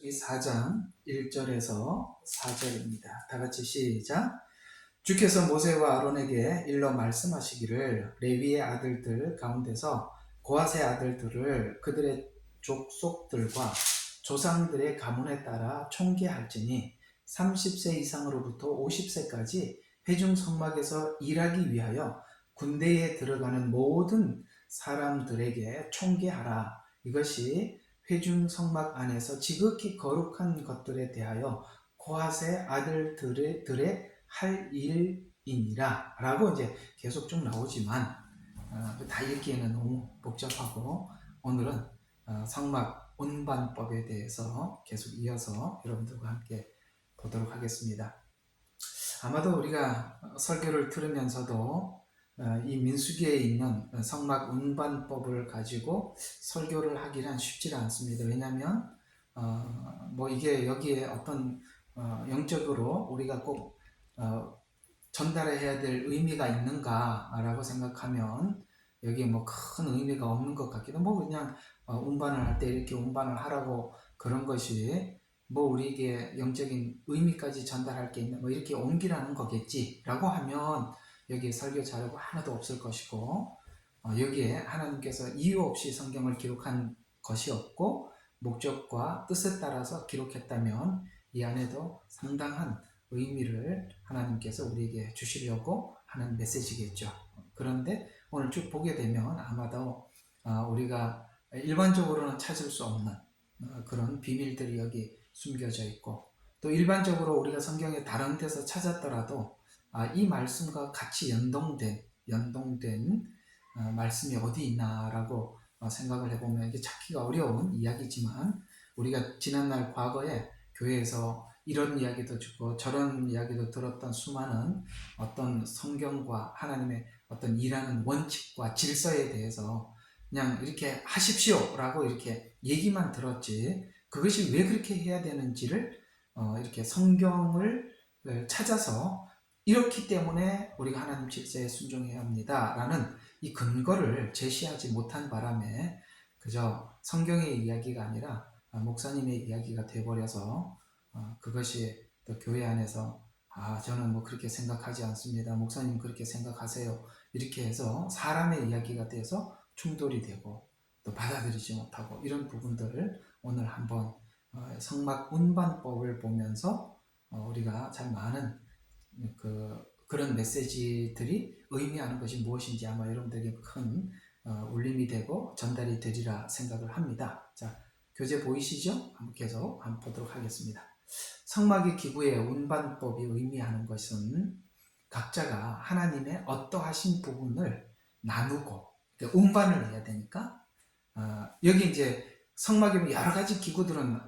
민수기 4장 1절에서 4절입니다. 다 같이 시작. 주께서 모세와 아론에게 일러 말씀하시기를 레위의 아들들 가운데서 고핫의 아들들을 그들의 족속들과 조상들의 가문에 따라 총계할지니 30세 이상으로부터 50세까지 회중 성막에서 일하기 위하여 군대에 들어가는 모든 사람들에게 총계하라. 이것이 회중 성막 안에서 지극히 거룩한 것들에 대하여 고핫의 아들들의 할 일이니라 라고 이제 계속 쭉 나오지만 다 읽기에는 너무 복잡하고 오늘은 성막 운반법에 대해서 계속 이어서 여러분들과 함께 보도록 하겠습니다. 아마도 우리가 설교를 들으면서도 이 민수기에 있는 성막 운반법을 가지고 설교를 하기란 쉽지가 않습니다. 왜냐하면 뭐 이게 여기에 어떤 영적으로 우리가 꼭 전달해야 될 의미가 있는가라고 생각하면 여기에 뭐 큰 의미가 없는 것 같기도, 뭐 그냥 운반을 할 때 이렇게 운반을 하라고 그런 것이 뭐 우리에게 영적인 의미까지 전달할 게 있나, 뭐 이렇게 옮기라는 거겠지라고 하면 여기에 설교 자료가 하나도 없을 것이고, 여기에 하나님께서 이유 없이 성경을 기록한 것이 없고 목적과 뜻에 따라서 기록했다면 이 안에도 상당한 의미를 하나님께서 우리에게 주시려고 하는 메시지겠죠. 그런데 오늘 쭉 보게 되면 아마도 우리가 일반적으로는 찾을 수 없는 그런 비밀들이 여기 숨겨져 있고, 또 일반적으로 우리가 성경의 다른 데서 찾았더라도 이 말씀과 같이 연동된 말씀이 어디 있나라고 생각을 해보면 이게 찾기가 어려운 이야기지만, 우리가 지난날 과거에 교회에서 이런 이야기도 듣고 저런 이야기도 들었던 수많은 어떤 성경과 하나님의 어떤 일하는 원칙과 질서에 대해서 그냥 이렇게 하십시오 라고 이렇게 얘기만 들었지, 그것이 왜 그렇게 해야 되는지를 이렇게 성경을 찾아서 이렇기 때문에 우리가 하나님 질서에 순종해야 합니다 라는 이 근거를 제시하지 못한 바람에 그저 성경의 이야기가 아니라 목사님의 이야기가 되어버려서 그것이 또 교회 안에서 저는 뭐 그렇게 생각하지 않습니다, 목사님 그렇게 생각하세요, 이렇게 해서 사람의 이야기가 돼서 충돌이 되고 또 받아들이지 못하고, 이런 부분들을 오늘 한번 성막 운반법을 보면서 우리가 잘 많은 그런 메시지들이 의미하는 것이 무엇인지 아마 여러분들에게 큰 울림이 되고 전달이 되리라 생각을 합니다. 자, 교재 보이시죠? 한번 계속 한번 보도록 하겠습니다. 성막의 기구의 운반법이 의미하는 것은 각자가 하나님의 어떠하신 부분을 나누고 운반을 해야 되니까, 여기 이제 성막에 여러 가지 기구들은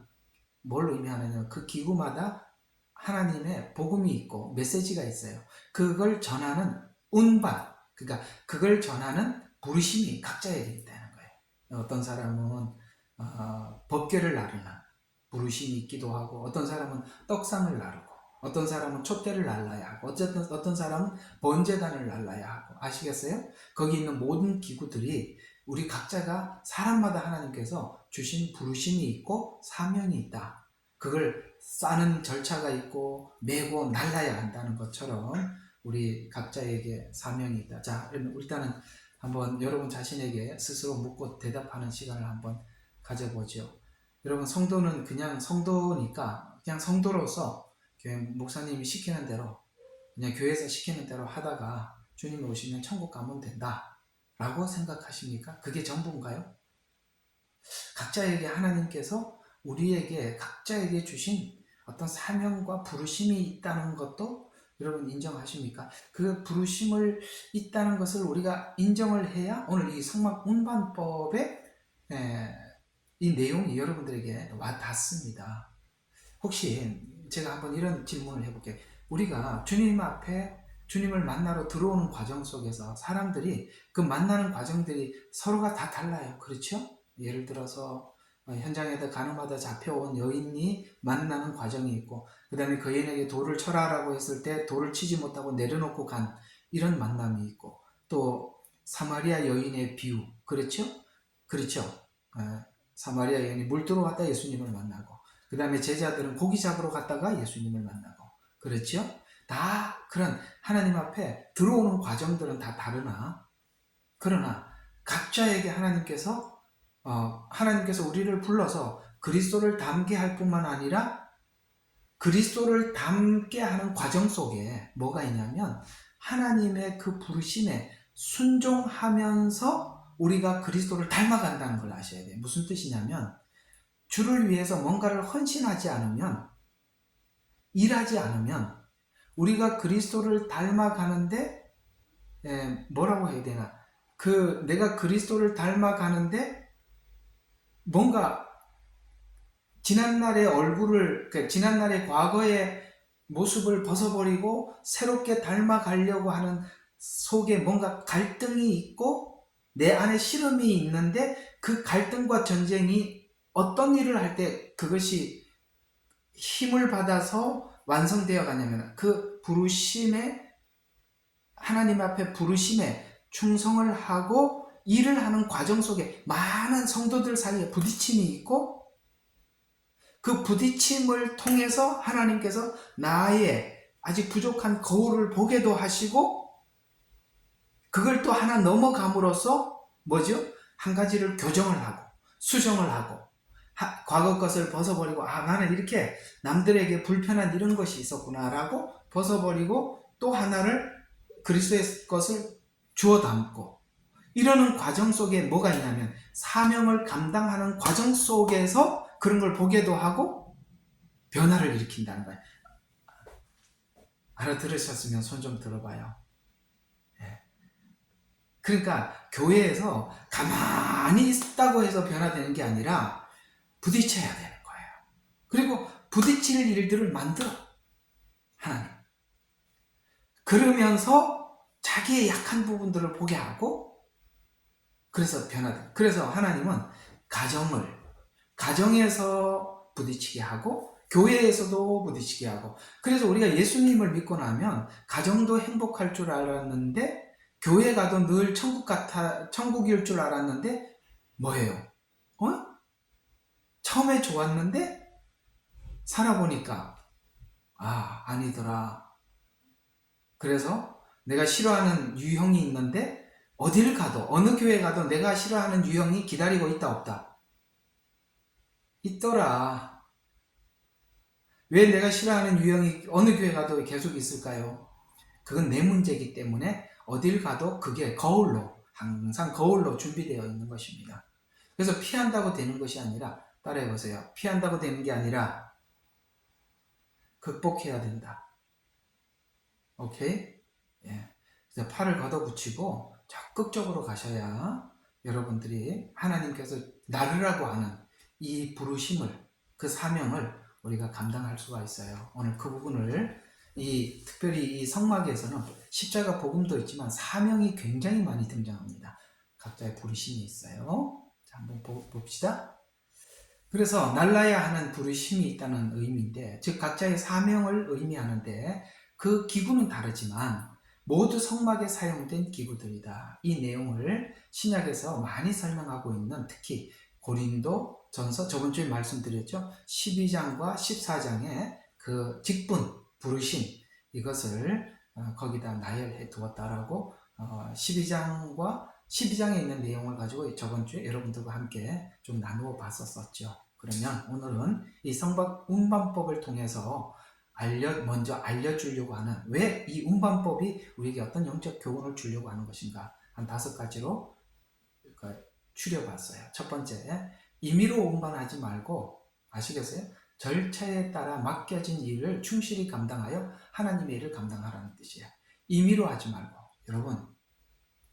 뭘 의미하느냐, 그 기구마다 하나님의 복음이 있고 메시지가 있어요. 그걸 전하는 운반, 그러니까 그걸 전하는 부르심이 각자에게 있다는 거예요. 어떤 사람은 법궤를 나르는 부르심이 있기도 하고, 어떤 사람은 떡상을 나르고, 어떤 사람은 촛대를 날라야 하고, 어떤 사람은 번제단을 날라야 하고, 아시겠어요? 거기 있는 모든 기구들이 우리 각자가 사람마다 하나님께서 주신 부르심이 있고 사명이 있다. 그걸 싸는 절차가 있고 메고 날라야 한다는 것처럼 우리 각자에게 사명이 있다. 자, 일단은 한번 여러분 자신에게 스스로 묻고 대답하는 시간을 한번 가져보죠. 여러분, 성도는 그냥 성도니까 그냥 성도로서 교회 목사님이 시키는 대로, 그냥 교회에서 시키는 대로 하다가 주님이 오시면 천국 가면 된다 라고 생각하십니까? 그게 전부인가요? 각자에게 하나님께서 우리에게 각자에게 주신 어떤 사명과 부르심이 있다는 것도 여러분 인정하십니까? 그 부르심을 있다는 것을 우리가 인정을 해야 오늘 이 성막 운반법의 이 내용이 여러분들에게 와 닿습니다. 혹시 제가 한번 이런 질문을 해볼게요. 우리가 주님 앞에 주님을 만나러 들어오는 과정 속에서 사람들이 그 만나는 과정들이 서로가 다 달라요. 그렇죠? 예를 들어서 현장에다 가늠하다 잡혀온 여인이 만나는 과정이 있고, 그 다음에 그 여인에게 돌을 쳐라라고 했을 때 돌을 치지 못하고 내려놓고 간 이런 만남이 있고, 또 사마리아 여인의 비유, 그렇죠? 그렇죠? 사마리아 여인이 물 들어왔다 예수님을 만나고, 그 다음에 제자들은 고기 잡으러 갔다가 예수님을 만나고, 그렇죠? 다 그런 하나님 앞에 들어오는 과정들은 다 다르나, 그러나 각자에게 하나님께서 우리를 불러서 그리스도를 닮게 할 뿐만 아니라 그리스도를 닮게 하는 과정 속에 뭐가 있냐면 하나님의 그 부르심에 순종하면서 우리가 그리스도를 닮아간다는 걸 아셔야 돼요. 무슨 뜻이냐면 주를 위해서 뭔가를 헌신하지 않으면, 일하지 않으면 우리가 그리스도를 닮아가는데 뭐라고 해야 되나, 내가 그리스도를 닮아가는데 뭔가 지난날의 과거의 모습을 벗어버리고 새롭게 닮아가려고 하는 속에 뭔가 갈등이 있고 내 안에 싫음이 있는데, 그 갈등과 전쟁이 어떤 일을 할 때 그것이 힘을 받아서 완성되어 가냐면 그 하나님 앞에 부르심에 충성을 하고 일을 하는 과정 속에 많은 성도들 사이에 부딪힘이 있고, 그 부딪힘을 통해서 하나님께서 나의 아직 부족한 거울을 보게도 하시고, 그걸 또 하나 넘어감으로써 뭐죠? 한 가지를 교정을 하고 수정을 하고, 과거 것을 벗어버리고 나는 이렇게 남들에게 불편한 이런 것이 있었구나 라고 벗어버리고 또 하나를 그리스도의 것을 주워 담고, 이러는 과정 속에 뭐가 있냐면 사명을 감당하는 과정 속에서 그런 걸 보게도 하고 변화를 일으킨다는 거예요. 알아들으셨으면 손 좀 들어봐요. 그러니까 교회에서 가만히 있다고 해서 변화되는 게 아니라 부딪혀야 되는 거예요. 그리고 부딪힐 일들을 만들어 하나님. 그러면서 자기의 약한 부분들을 보게 하고, 그래서 변화돼. 그래서 하나님은 가정에서 부딪히게 하고 교회에서도 부딪히게 하고, 그래서 우리가 예수님을 믿고 나면 가정도 행복할 줄 알았는데 교회 가도 늘 천국일 줄 알았는데 뭐예요? 처음에 좋았는데 살아보니까 아니더라. 그래서 내가 싫어하는 유형이 있는데 어딜 가도 어느 교회 가도 내가 싫어하는 유형이 기다리고 있다 없다? 있더라. 왜 내가 싫어하는 유형이 어느 교회 가도 계속 있을까요? 그건 내 문제이기 때문에 어딜 가도 그게 항상 거울로 준비되어 있는 것입니다. 그래서 피한다고 되는 것이 아니라, 따라해보세요. 피한다고 되는 게 아니라 극복해야 된다. 오케이? 예. 그래서 팔을 걷어붙이고 적극적으로 가셔야 여러분들이 하나님께서 나르라고 하는 이 부르심을, 그 사명을 우리가 감당할 수가 있어요. 오늘 그 부분을 특별히 이 성막에서는 십자가 복음도 있지만 사명이 굉장히 많이 등장합니다. 각자의 부르심이 있어요. 자, 한번 봅시다. 그래서 날라야 하는 부르심이 있다는 의미인데, 즉 각자의 사명을 의미하는데 그 기구는 다르지만 모두 성막에 사용된 기구들이다. 이 내용을 신약에서 많이 설명하고 있는, 특히 고린도 전서, 저번 주에 말씀드렸죠. 12장과 14장의 그 직분, 부르심, 이것을 거기다 나열해 두었다라고 12장에 있는 내용을 가지고 저번 주에 여러분들과 함께 좀 나누어 봤었죠. 그러면 오늘은 이 성박 운반법을 통해서 먼저 알려주려고 하는, 왜 이 운반법이 우리에게 어떤 영적 교훈을 주려고 하는 것인가, 한 5가지로 추려봤어요. 첫 번째, 임의로 운반하지 말고, 아시겠어요? 절차에 따라 맡겨진 일을 충실히 감당하여 하나님의 일을 감당하라는 뜻이에요. 임의로 하지 말고. 여러분,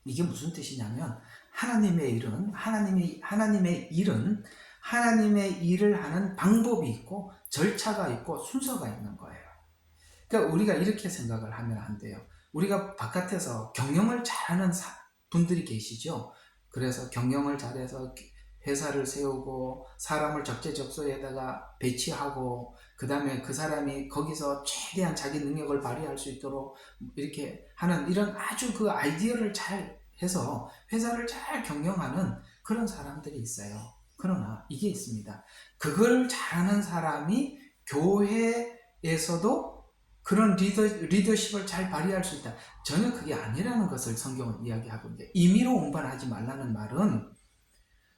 이게 무슨 뜻이냐면 하나님의 일을 하는 방법이 있고 절차가 있고 순서가 있는 거예요. 그러니까 우리가 이렇게 생각을 하면 안 돼요. 우리가 바깥에서 경영을 잘하는 분들이 계시죠. 그래서 경영을 잘해서 회사를 세우고 사람을 적재적소에다가 배치하고, 그 다음에 그 사람이 거기서 최대한 자기 능력을 발휘할 수 있도록 이렇게 하는, 이런 아주 그 아이디어를 잘 해서 회사를 잘 경영하는 그런 사람들이 있어요. 그러나 이게 있습니다. 그걸 잘하는 사람이 교회에서도 그런 리더십을 잘 발휘할 수 있다. 전혀 그게 아니라는 것을 성경은 이야기하고 있는데, 임의로 운반하지 말라는 말은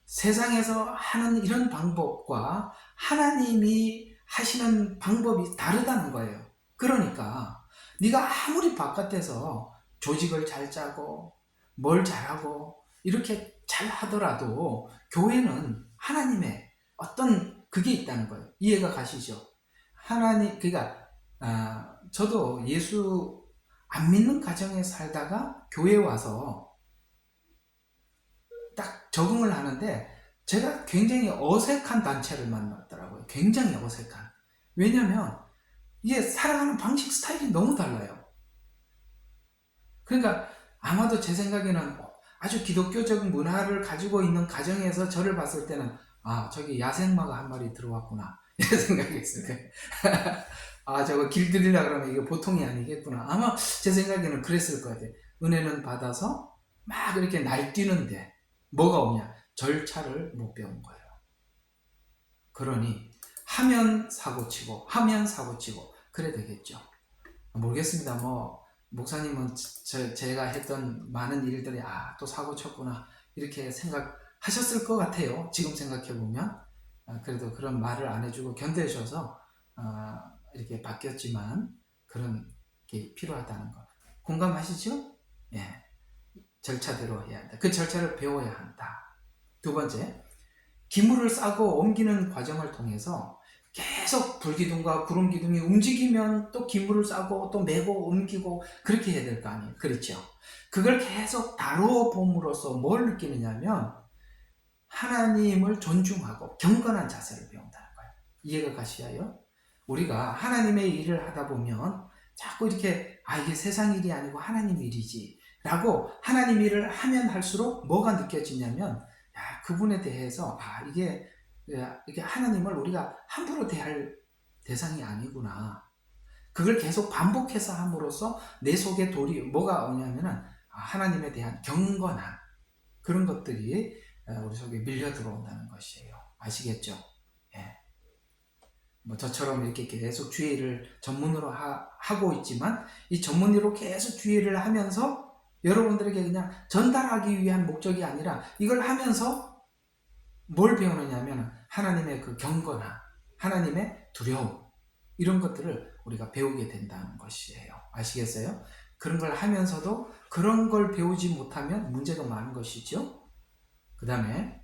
세상에서 하는 이런 방법과 하나님이 하시는 방법이 다르다는 거예요. 그러니까 네가 아무리 바깥에서 조직을 잘 짜고 뭘 잘하고 이렇게 잘 하더라도 교회는 하나님의 어떤 그게 있다는 거예요. 이해가 가시죠? 하나님, 그러니까 저도 예수 안 믿는 가정에 살다가 교회에 와서 딱 적응을 하는데 제가 굉장히 어색한 단체를 만났더라고요. 굉장히 어색한. 왜냐면 이게 살아가는 방식 스타일이 너무 달라요. 그러니까 아마도 제 생각에는 아주 기독교적 문화를 가지고 있는 가정에서 저를 봤을 때는 저기 야생마가 한 마리 들어왔구나 이런 생각이 있어요. 저거 길들이려 그러면 이게 보통이 아니겠구나. 아마 제 생각에는 그랬을 것 같아요. 은혜는 받아서 막 이렇게 날뛰는데 뭐가 없냐? 절차를 못 배운 거예요. 그러니 하면 사고치고 하면 사고치고 그래 되겠죠. 모르겠습니다. 목사님은 제가 했던 많은 일들이 또 사고쳤구나 이렇게 생각하셨을 것 같아요. 지금 생각해보면. 그래도 그런 말을 안 해주고 견뎌주셔서 이렇게 바뀌었지만 그런 게 필요하다는 거 공감하시죠? 예, 절차대로 해야 한다. 그 절차를 배워야 한다. 두 번째, 기물을 싸고 옮기는 과정을 통해서 계속 불기둥과 구름기둥이 움직이면 또 기물을 싸고 또 메고 옮기고 그렇게 해야 될 거 아니에요. 그렇죠? 그걸 계속 다루어 봄으로써 뭘 느끼느냐면 하나님을 존중하고 경건한 자세를 배운다는 거예요. 이해가 가시나요? 우리가 하나님의 일을 하다 보면 자꾸 이렇게 이게 세상 일이 아니고 하나님 일이지 라고 하나님 일을 하면 할수록 뭐가 느껴지냐면 그분에 대해서 이게 하나님을 우리가 함부로 대할 대상이 아니구나. 그걸 계속 반복해서 함으로써 내 속에 뭐가 오냐면은 하나님에 대한 경건한 그런 것들이 우리 속에 밀려 들어온다는 것이에요. 아시겠죠? 예. 저처럼 이렇게 계속 주의를 전문으로 하고 있지만 이 전문으로 계속 주의를 하면서 여러분들에게 그냥 전달하기 위한 목적이 아니라 이걸 하면서 뭘 배우느냐면 하나님의 그 경건함, 하나님의 두려움 이런 것들을 우리가 배우게 된다는 것이에요. 아시겠어요? 그런 걸 하면서도 그런 걸 배우지 못하면 문제가 많은 것이죠. 그 다음에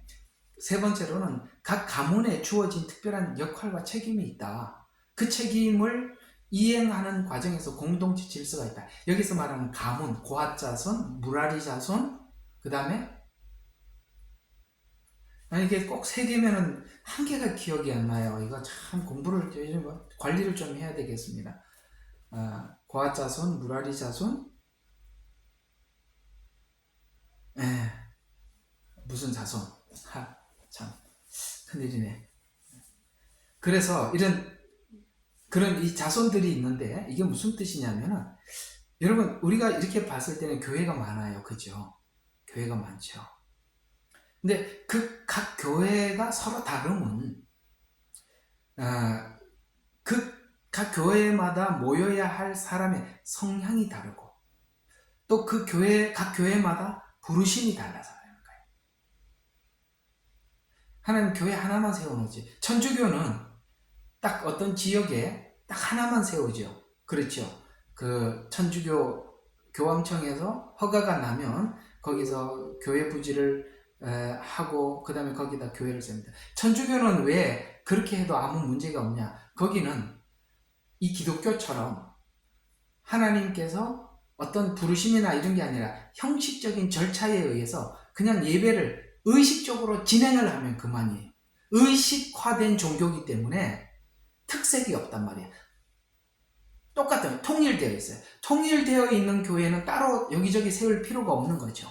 세 번째로는 각 가문에 주어진 특별한 역할과 책임이 있다. 그 책임을 이행하는 과정에서 공동체 질서가 있다. 여기서 말하는 가문, 고핫 자손, 무라리 자손, 그 다음에 이게 꼭 세 개면은 한 개가 기억이 안 나요. 이거 참 공부를 관리를 좀 해야 되겠습니다. 고핫 자손, 무라리 자손, 무슨 자손? 참 큰일이네. 그래서 그런 이 자손들이 있는데 이게 무슨 뜻이냐면은 여러분 우리가 이렇게 봤을 때는 교회가 많아요. 그죠? 교회가 많죠. 근데 그 각 교회가 서로 다름은 그 각 교회마다 모여야 할 사람의 성향이 다르고 또 그 각 교회마다 부르심이 달라서 그래요. 하나님 교회 하나만 세워놓지. 천주교는 딱 어떤 지역에 딱 하나만 세우죠. 그렇죠. 그 천주교 교황청에서 허가가 나면 거기서 교회 부지를 하고 그 다음에 거기다 교회를 세웁니다. 천주교는 왜 그렇게 해도 아무 문제가 없냐? 거기는 이 기독교처럼 하나님께서 어떤 부르심이나 이런 게 아니라 형식적인 절차에 의해서 그냥 예배를 의식적으로 진행을 하면 그만이에요. 의식화된 종교이기 때문에 특색이 없단 말이에요. 똑같아요. 통일되어 있어요. 통일되어 있는 교회는 따로 여기저기 세울 필요가 없는 거죠.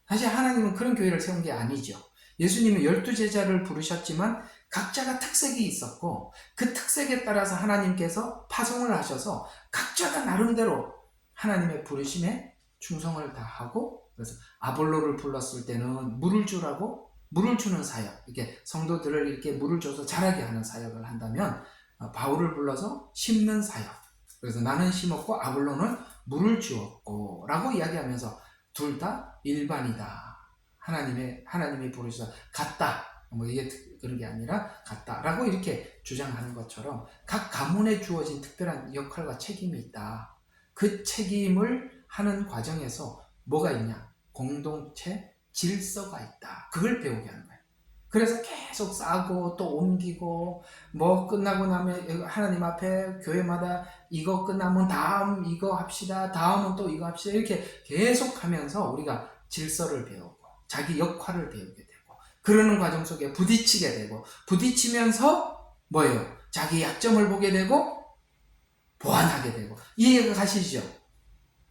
사실 하나님은 그런 교회를 세운 게 아니죠. 예수님은 12제자를 부르셨지만 각자가 특색이 있었고 그 특색에 따라서 하나님께서 파송을 하셔서 각자가 나름대로 하나님의 부르심에 충성을 다하고 그래서 아볼로를 불렀을 때는 물을 주라고 물을 주는 사역, 이렇게 성도들을 이렇게 물을 줘서 자라게 하는 사역을 한다면 바울을 불러서 심는 사역. 그래서 나는 심었고 아볼로는 물을 주었고 라고 이야기하면서 둘 다 일반이다. 하나님이 부르셔서 같다. 뭐 이게 그런 게 아니라 같다라고 이렇게 주장하는 것처럼 각 가문에 주어진 특별한 역할과 책임이 있다. 그 책임을 하는 과정에서 뭐가 있냐? 공동체 질서가 있다. 그걸 배우게 하는 거예요. 그래서 계속 싸고 또 옮기고 뭐 끝나고 나면 하나님 앞에 교회마다 이거 끝나면 다음 이거 합시다. 다음은 또 이거 합시다. 이렇게 계속 하면서 우리가 질서를 배우고 자기 역할을 배우게 되고 그러는 과정 속에 부딪히게 되고 부딪히면서 뭐예요? 자기 약점을 보게 되고 보완하게 되고 이해가 가시죠?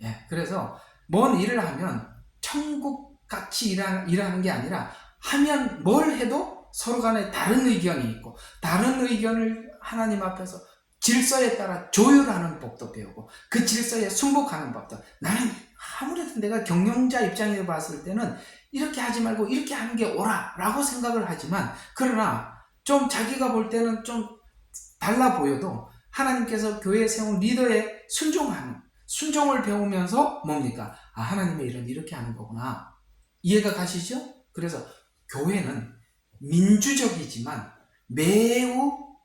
예, 그래서 뭔 일을 하면 천국같이 일하는 게 아니라 하면 뭘 해도 서로 간에 다른 의견이 있고 다른 의견을 하나님 앞에서 질서에 따라 조율하는 법도 배우고 그 질서에 순복하는 법도 나는 아무래도 내가 경영자 입장에서 봤을 때는 이렇게 하지 말고 이렇게 하는 게 옳아 라고 생각을 하지만 그러나 좀 자기가 볼 때는 좀 달라 보여도 하나님께서 교회에 세운 리더에 순종을 배우면서 뭡니까? 아, 하나님의 일은 이렇게 하는 거구나. 이해가 가시죠? 그래서 교회는 민주적이지만 매우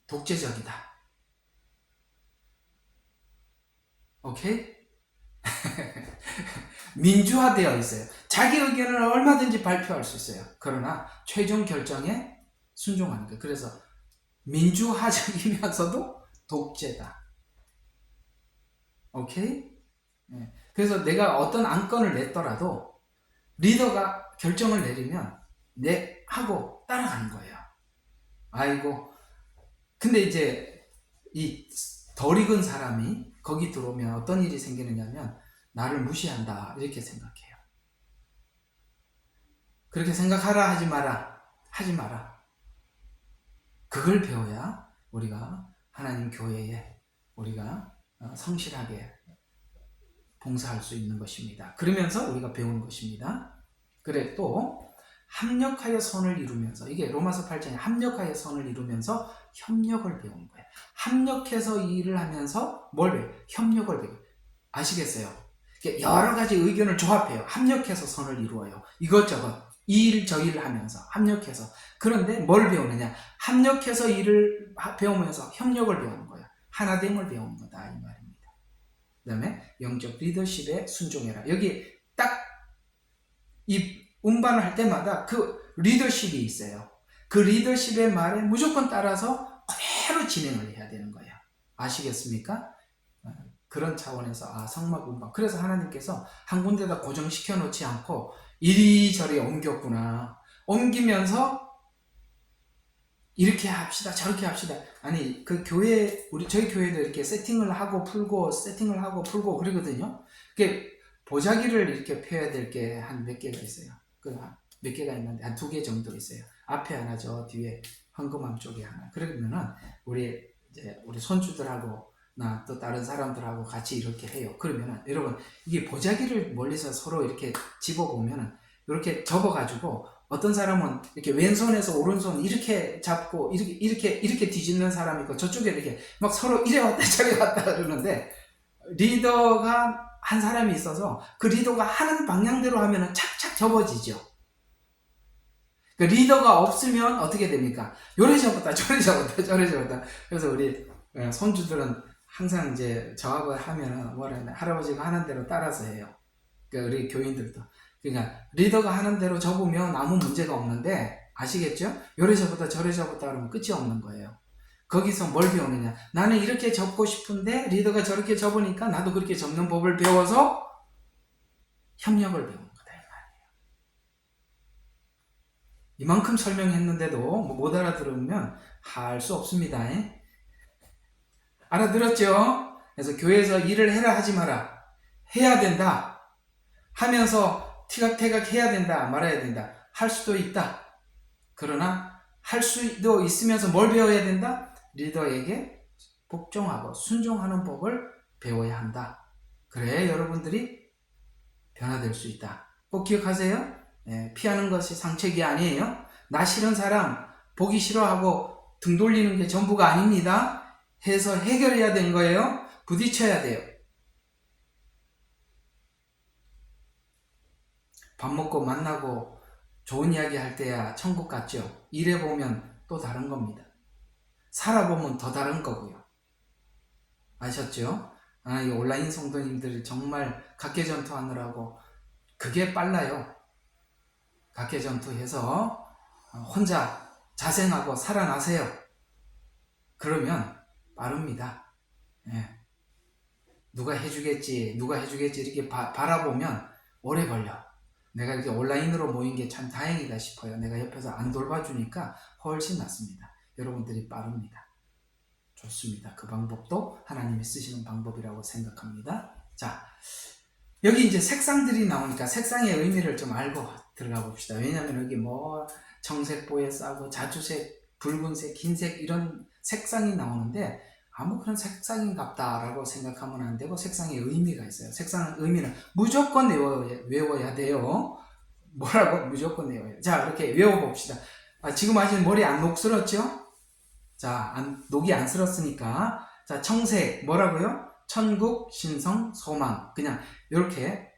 독재적이다. 오케이? 민주화되어 있어요. 자기 의견을 얼마든지 발표할 수 있어요. 그러나 최종 결정에 순종하는 거예요. 그래서 민주화적이면서도 독재다. 오케이? 네. 그래서 내가 어떤 안건을 냈더라도 리더가 결정을 내리면 하고 따라가는 거예요. 아이고. 근데 이제 이 덜 익은 사람이 거기 들어오면 어떤 일이 생기느냐면 나를 무시한다 이렇게 생각해요. 그렇게 생각하라 하지 마라. 하지 마라. 그걸 배워야 우리가 하나님 교회에 우리가 성실하게 봉사할 수 있는 것입니다. 그러면서 우리가 배우는 것입니다. 그래 또 합력하여 선을 이루면서 이게 로마서 8장에 합력하여 선을 이루면서 협력을 배우는 거예요. 합력해서 일을 하면서 뭘 배워요? 협력을 배워요. 아시겠어요? 여러 가지 의견을 조합해요. 합력해서 선을 이루어요. 이것저것 이 일 저 일을 하면서 합력해서 그런데 뭘 배우느냐? 합력해서 일을 배우면서 협력을 배우는 거예요. 하나됨을 배우는 거다 이 말입니다. 그 다음에 영적 리더십에 순종해라. 여기 딱 이 운반을 할 때마다 그 리더십이 있어요. 그 리더십의 말에 무조건 따라서 그대로 진행을 해야 되는 거예요. 아시겠습니까? 그런 차원에서 성막 운반. 그래서 하나님께서 한 군데다 고정시켜 놓지 않고 이리저리 옮겼구나. 옮기면서 이렇게 합시다 저렇게 합시다. 아니 그 교회 저희 교회도 이렇게 세팅을 하고 풀고 그러거든요. 보자기를 이렇게 펴야 될 게 한 몇 개가 있어요. 몇 개가 있는데 한 2개 정도 있어요. 앞에 하나 저 뒤에 황금암 쪽에 하나. 그러면은 우리 손주들하고 나 또 다른 사람들하고 같이 이렇게 해요. 그러면은 여러분 이게 보자기를 멀리서 서로 이렇게 집어보면은 이렇게 접어가지고 어떤 사람은 이렇게 왼손에서 오른손 이렇게 잡고 이렇게 뒤집는 사람이 있고 저쪽에 이렇게 막 서로 이래 왔다 저래 왔다 그러는데 리더가 한 사람이 있어서 그 리더가 하는 방향대로 하면은 착착 접어지죠. 그 리더가 없으면 어떻게 됩니까? 요래 접었다 저래 접었다. 그래서 우리 손주들은 항상 이제 저하고 하면은 할아버지가 하는 대로 따라서 해요. 그러니까 우리 교인들도. 그러니까 리더가 하는 대로 접으면 아무 문제가 없는데 아시겠죠? 요래 접었다 저래 접었다 하면 끝이 없는 거예요. 거기서 뭘 배우느냐? 나는 이렇게 접고 싶은데 리더가 저렇게 접으니까 나도 그렇게 접는 법을 배워서 협력을 배우는 거다 이 말이에요. 이만큼 설명했는데도 못 알아들으면 할 수 없습니다. 알아들었죠? 그래서 교회에서 일을 해라 하지 마라. 해야 된다. 하면서 티각태각 해야 된다. 말아야 된다. 할 수도 있다. 그러나 할 수도 있으면서 뭘 배워야 된다? 리더에게 복종하고 순종하는 법을 배워야 한다. 그래야 여러분들이 변화될 수 있다. 꼭 기억하세요. 피하는 것이 상책이 아니에요. 나 싫은 사람 보기 싫어하고 등 돌리는 게 전부가 아닙니다. 해서 해결해야 되는 거예요. 부딪혀야 돼요. 밥 먹고 만나고 좋은 이야기 할 때야 천국 같죠. 일해보면 또 다른 겁니다. 살아보면 더 다른 거고요. 아셨죠? 이 온라인 성도님들이 정말 각계전투 하느라고 그게 빨라요. 각계전투해서 혼자 자생하고 살아나세요. 그러면 빠릅니다. 누가 해주겠지 이렇게 바라보면 오래 걸려. 내가 이렇게 온라인으로 모인 게 참 다행이다 싶어요. 내가 옆에서 안 돌봐주니까 훨씬 낫습니다. 여러분들이 빠릅니다. 좋습니다. 그 방법도 하나님이 쓰시는 방법이라고 생각합니다. 자, 여기 이제 색상들이 나오니까 색상의 의미를 좀 알고 들어가 봅시다. 왜냐하면 여기 뭐 청색, 보혜싸고 자주색, 붉은색, 흰색 이런 색상이 나오는데 아무 그런 색상인갑다라고 생각하면 안 되고 색상의 의미가 있어요. 색상의 의미는 무조건 외워야 돼요. 뭐라고? 무조건 외워요. 자, 이렇게 외워봅시다. 지금 아직 머리 안 녹슬었죠? 자, 녹이 안 슬었으니까. 자, 청색, 뭐라고요? 천국, 신성, 소망. 그냥 이렇게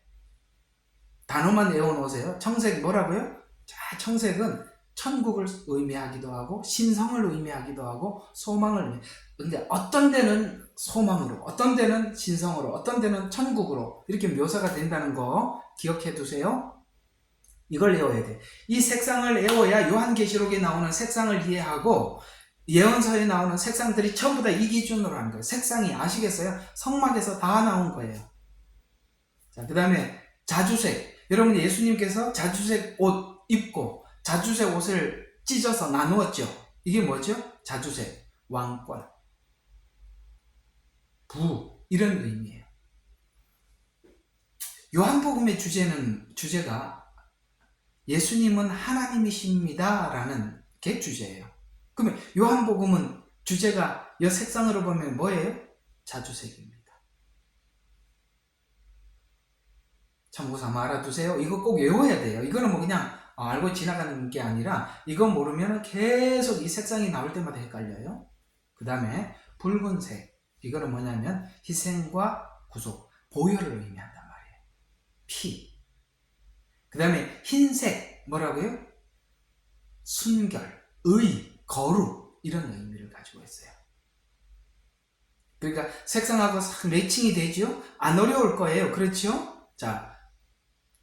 단어만 외워놓으세요. 청색 뭐라고요? 자, 청색은 천국을 의미하기도 하고 신성을 의미하기도 하고 소망을 근데 어떤 데는 소망으로 어떤 데는 신성으로 어떤 데는 천국으로 이렇게 묘사가 된다는 거 기억해 두세요. 이걸 외워야 돼. 이 색상을 외워야 요한계시록에 나오는 색상을 이해하고 예언서에 나오는 색상들이 전부 다 이 기준으로 하는 거예요. 색상이 아시겠어요? 성막에서 다 나온 거예요. 자, 그 다음에 자주색. 여러분 예수님께서 자주색 옷 입고 자주색 옷을 찢어서 나누었죠. 이게 뭐죠? 자주색, 왕권, 부 이런 의미예요. 요한복음의 주제가 예수님은 하나님이십니다 라는 게 주제예요. 그러면 요한복음은 주제가 이 색상으로 보면 뭐예요? 자주색입니다. 참고삼아 알아두세요. 이거 꼭 외워야 돼요. 이거는 뭐 그냥 알고 지나가는 게 아니라 이거 모르면 계속 이 색상이 나올 때마다 헷갈려요. 그 다음에 붉은색. 이거는 뭐냐면 희생과 구속, 보혈을 의미한단 말이에요. 피. 그 다음에 흰색 뭐라고요? 순결, 의, 거룩 이런 의미를 가지고 있어요. 그러니까 색상하고 매칭이 되죠? 안 어려울 거예요. 그렇죠? 자,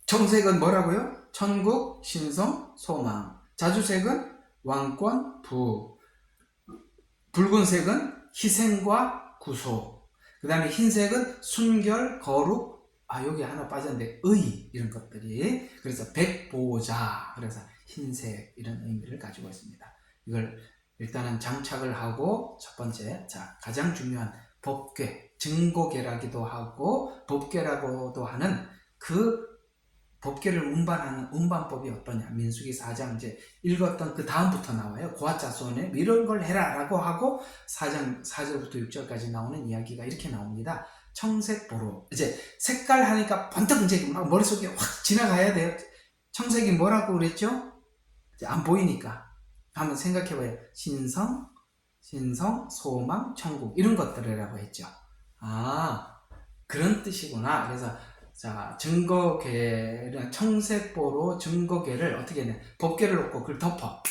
청색은 뭐라고요? 천국, 신성, 소망. 자주색은 왕권, 부. 붉은색은 희생과 구속. 그 다음에 흰색은 순결, 거룩. 여기 하나 빠졌는데 의 이런 것들이. 그래서 백보자. 그래서 흰색 이런 의미를 가지고 있습니다. 이걸 일단은 장착을 하고 첫 번째, 자, 가장 중요한 법궤, 증거궤라기도 하고 법궤라고도 하는 그 법궤를 운반하는 운반법이 어떠냐. 민수기 4장 이제 읽었던 그 다음부터 나와요. 고아자손에 이런 걸 해라 라고 하고 4장 4절부터 6절까지 나오는 이야기가 이렇게 나옵니다. 청색보로 이제 색깔 하니까 번뜩 이제 막 머릿속에 확 지나가야 돼요. 청색이 뭐라고 그랬죠? 이제 안 보이니까 한번 생각해봐요. 신성, 소망, 천국 이런 것들이라고 했죠. 그런 뜻이구나. 그래서 자, 증거궤는 청색보로 증거궤를 어떻게 했냐. 법궤를 놓고 그걸 덮어.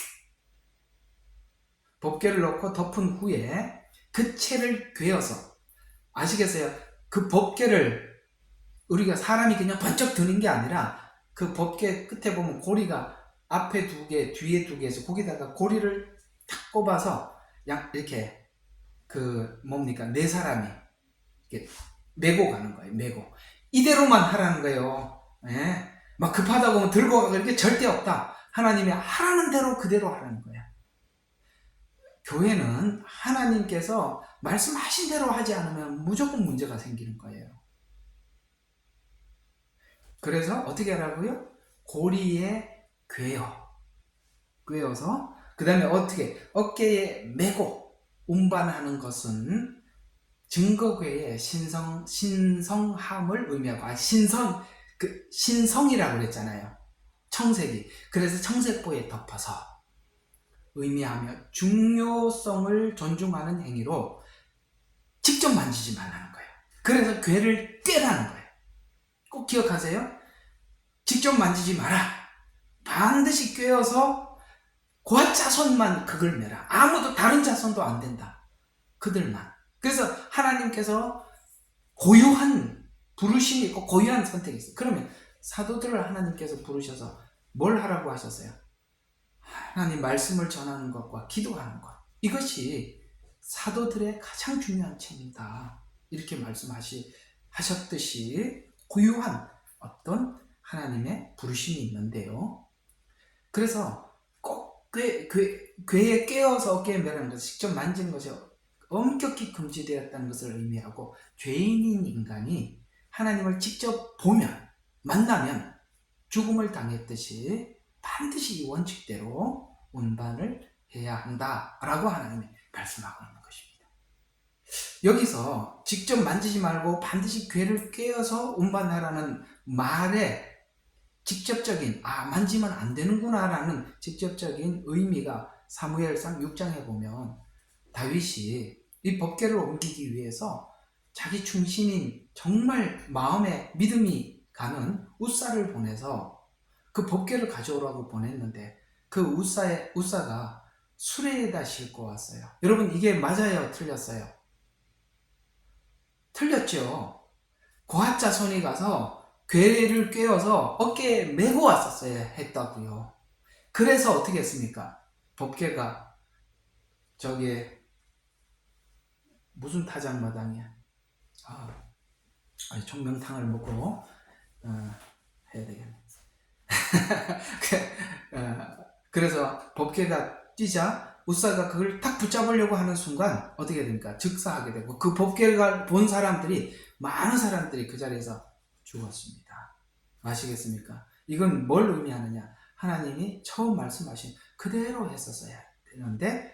법궤를 놓고 덮은 후에 그 채를 괴어서 아시겠어요? 그 법궤를 우리가 사람이 그냥 번쩍 드는 게 아니라 그 법궤 끝에 보면 고리가 앞에 2개, 뒤에 2개에서 거기다가 고리를 탁 꼽아서 이렇게 네 사람이 이렇게 메고 가는 거예요. 메고. 이대로만 하라는 거예요. 막 급하다고 하면 들고 가고 이렇게 절대 없다. 하나님이 하라는 대로 그대로 하라는 거야. 교회는 하나님께서 말씀하신 대로 하지 않으면 무조건 문제가 생기는 거예요. 그래서 어떻게 하라고요? 고리에 꿰어서 그 다음에 어떻게 어깨에 메고 운반하는 것은 증거궤의 신성함을 의미하고 신성이라고 그랬잖아요. 청색이. 그래서 청색보에 덮어서 의미하며 중요성을 존중하는 행위로 직접 만지지 말라는 거예요. 그래서 괴를 꿰라는 거예요. 꼭 기억하세요. 직접 만지지 마라. 반드시 꿰어서 고아 자손만 그걸 매라. 아무도 다른 자손도 안 된다. 그들만. 그래서 하나님께서 고유한 부르심이 있고 고유한 선택이 있어요. 그러면 사도들을 하나님께서 부르셔서 뭘 하라고 하셨어요? 하나님 말씀을 전하는 것과 기도하는 것. 이것이 사도들의 가장 중요한 책임이다. 이렇게 하셨듯이 고유한 어떤 하나님의 부르심이 있는데요. 그래서 꼭 궤에 깨어서 어깨에 매라는 것을 직접 만지는 것이 엄격히 금지되었다는 것을 의미하고, 죄인인 인간이 하나님을 직접 보면, 만나면 죽음을 당했듯이 반드시 이 원칙대로 운반을 해야 한다라고 하나님이 말씀하고 있는 것입니다. 여기서 직접 만지지 말고 반드시 궤를 꿰어서 운반하라는 말에 직접적인, 만지면 안 되는구나라는 직접적인 의미가 사무엘상 6장에 보면 다윗이 이 법궤를 옮기기 위해서 자기 충신인 정말 마음에 믿음이 가는 웃사를 보내서 그 법궤를 가져오라고 보냈는데, 그 웃사가 수레에다 싣고 왔어요. 여러분, 이게 맞아요? 틀렸어요? 틀렸죠. 고핫 자손이 가서 궤를 꿰어서 어깨에 메고 왔었어야 했다고요. 그래서 어떻게 했습니까? 법궤가 저기에 무슨 타작마당이야? 총명탕을 먹고 해야 되겠네. 그래서 법궤가 뛰자 웃사가 그걸 딱 붙잡으려고 하는 순간 어떻게 됩니까? 즉사하게 되고, 그 법궤를 본 사람들이, 많은 사람들이 그 자리에서 죽었습니다. 아시겠습니까? 이건 뭘 의미하느냐? 하나님이 처음 말씀하신 그대로 했었어야 되는데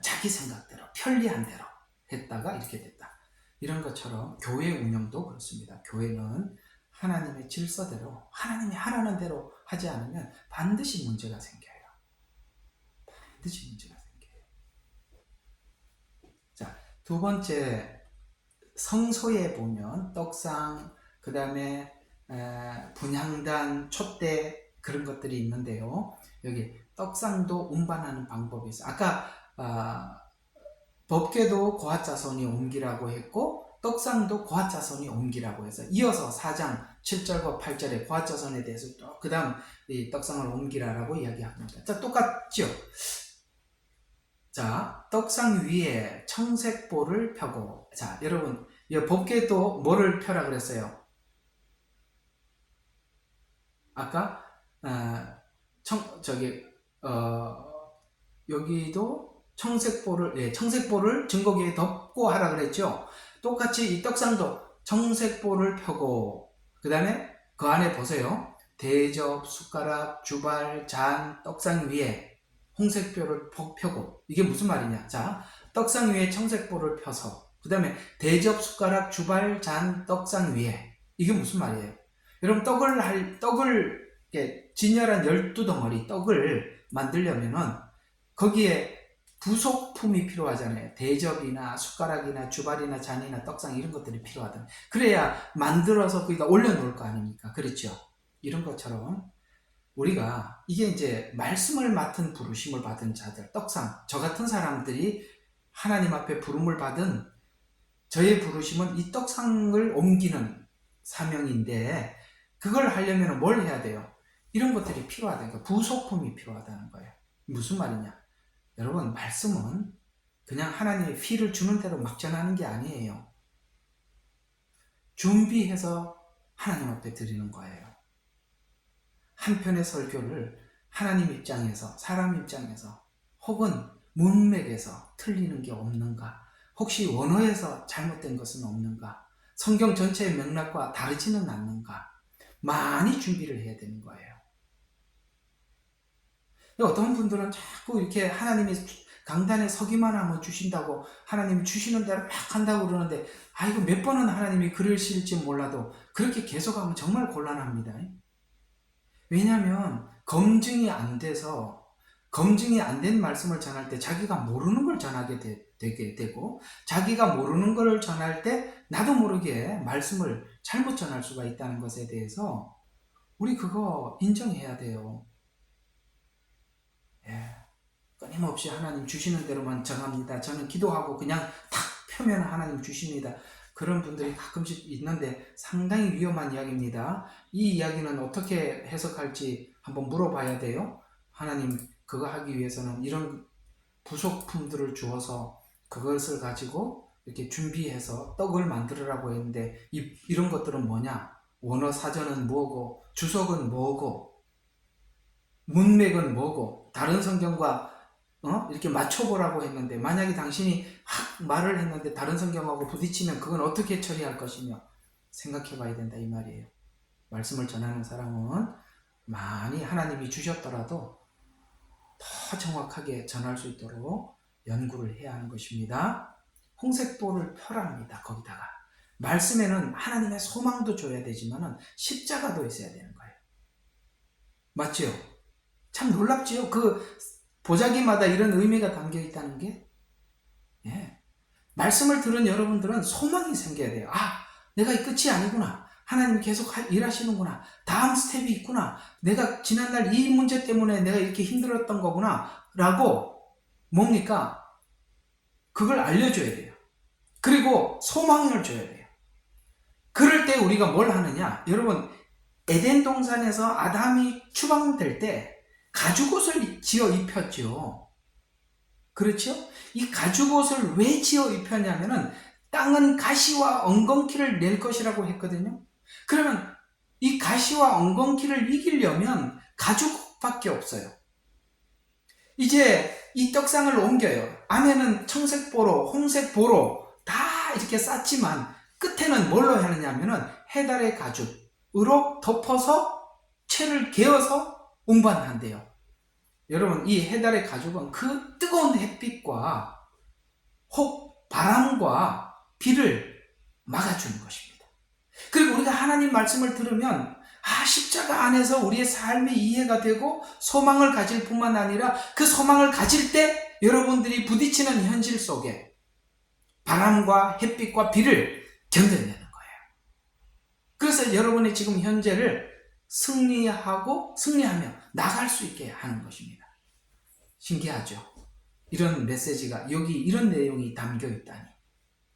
자기 생각대로, 편리한 대로 했다가 이렇게 됐다. 이런 것처럼 교회 운영도 그렇습니다. 교회는 하나님의 질서대로, 하나님이 하라는 대로 하지 않으면 반드시 문제가 생겨요. 반드시 문제가 생겨요. 자, 두 번째, 성소에 보면 떡상, 그 다음에 분향단, 촛대, 그런 것들이 있는데요. 여기 떡상도 운반하는 방법이 있어요. 아까 법궤도 고핫 자손이 옮기라고 했고, 떡상도 고핫 자손이 옮기라고 해서 이어서 4장 7절과 8절에 고핫 자손에 대해서 또 그 다음 이 떡상을 옮기라라고 이야기합니다. 자, 똑같죠? 자, 떡상 위에 청색보를 펴고, 자, 여러분, 이 법궤도 뭐를 펴라 그랬어요? 아까 여기도 청색보를 증거기에 덮고 하라 그랬죠. 똑같이 이 떡상도 청색보를 펴고, 그 다음에 그 안에 보세요. 대접, 숟가락, 주발, 잔, 떡상 위에 홍색보를 펴고. 이게 무슨 말이냐? 자, 떡상 위에 청색보를 펴서, 그 다음에 대접, 숟가락, 주발, 잔, 떡상 위에. 이게 무슨 말이에요? 여러분, 떡을 진열한 12덩어리 떡을 만들려면은 거기에 부속품이 필요하잖아요. 대접이나 숟가락이나 주발이나 잔이나 떡상, 이런 것들이 필요하다. 그래야 만들어서 거기다 올려놓을 거 아닙니까? 그렇죠? 이런 것처럼 우리가, 이게 이제 말씀을 맡은 부르심을 받은 자들, 떡상, 저 같은 사람들이 하나님 앞에 부름을 받은, 저의 부르심은 이 떡상을 옮기는 사명인데, 그걸 하려면 뭘 해야 돼요? 이런 것들이 필요하다는 거예요. 부속품이 필요하다는 거예요. 무슨 말이냐? 여러분, 말씀은 그냥 하나님의 피를 주는 대로 막 전하는 게 아니에요. 준비해서 하나님 앞에 드리는 거예요. 한 편의 설교를 하나님 입장에서, 사람 입장에서, 혹은 문맥에서 틀리는 게 없는가? 혹시 원어에서 잘못된 것은 없는가? 성경 전체의 맥락과 다르지는 않는가? 많이 준비를 해야 되는 거예요. 어떤 분들은 자꾸 이렇게 하나님이 강단에 서기만 하면 주신다고, 하나님이 주시는 대로 막 한다고 그러는데, 이거 몇 번은 하나님이 그러실지 몰라도 그렇게 계속하면 정말 곤란합니다. 왜냐하면 검증이 안 된 말씀을 전할 때 자기가 모르는 걸 전하게 되게 되고, 자기가 모르는 걸 전할 때 나도 모르게 말씀을 잘못 전할 수가 있다는 것에 대해서 우리 그거 인정해야 돼요. 예. 끊임없이 하나님 주시는 대로만 전합니다. 저는 기도하고 그냥 탁 펴면 하나님 주십니다. 그런 분들이 가끔씩 있는데 상당히 위험한 이야기입니다. 이 이야기는 어떻게 해석할지 한번 물어봐야 돼요. 하나님 그거 하기 위해서는 이런 부속품들을 주어서 그것을 가지고 이렇게 준비해서 떡을 만들으라고 했는데 이런 것들은 뭐냐? 원어 사전은 뭐고, 주석은 뭐고, 문맥은 뭐고, 다른 성경과 이렇게 맞춰보라고 했는데, 만약에 당신이 말을 했는데 다른 성경하고 부딪히면 그건 어떻게 처리할 것이며 생각해 봐야 된다 이 말이에요. 말씀을 전하는 사람은 많이 하나님이 주셨더라도 더 정확하게 전할 수 있도록 연구를 해야 하는 것입니다. 홍색보를 펴랍니다. 거기다가 말씀에는 하나님의 소망도 줘야 되지만 십자가도 있어야 되는 거예요. 맞죠? 참 놀랍지요? 그 보자기마다 이런 의미가 담겨 있다는 게. 예. 말씀을 들은 여러분들은 소망이 생겨야 돼요. 아, 내가 이 끝이 아니구나. 하나님 계속 일하시는구나. 다음 스텝이 있구나. 내가 지난날 이 문제 때문에 내가 이렇게 힘들었던 거구나. 라고 뭡니까? 그걸 알려줘야 돼요. 그리고 소망을 줘야 돼요. 그럴 때 우리가 뭘 하느냐? 여러분, 에덴 동산에서 아담이 추방될 때 가죽옷을 지어 입혔죠. 그렇죠? 이 가죽옷을 왜 지어 입혔냐면은 땅은 가시와 엉겅퀴를 낼 것이라고 했거든요. 그러면 이 가시와 엉겅퀴를 이기려면 가죽밖에 없어요. 이제 이 떡상을 옮겨요. 안에는 청색보로, 홍색보로 다 이렇게 쌌지만 끝에는 뭘로 하느냐면은 해달의 가죽으로 덮어서 채를 개어서 운반한대요. 여러분, 이 해달의 가죽은 그 뜨거운 햇빛과 혹 바람과 비를 막아주는 것입니다. 그리고 우리가 하나님 말씀을 들으면 십자가 안에서 우리의 삶이 이해가 되고 소망을 가질 뿐만 아니라 그 소망을 가질 때 여러분들이 부딪히는 현실 속에 바람과 햇빛과 비를 견뎌내는 거예요. 그래서 여러분의 지금 현재를 승리하며 나갈 수 있게 하는 것입니다. 신기하죠? 이런 메시지가 여기 이런 내용이 담겨 있다니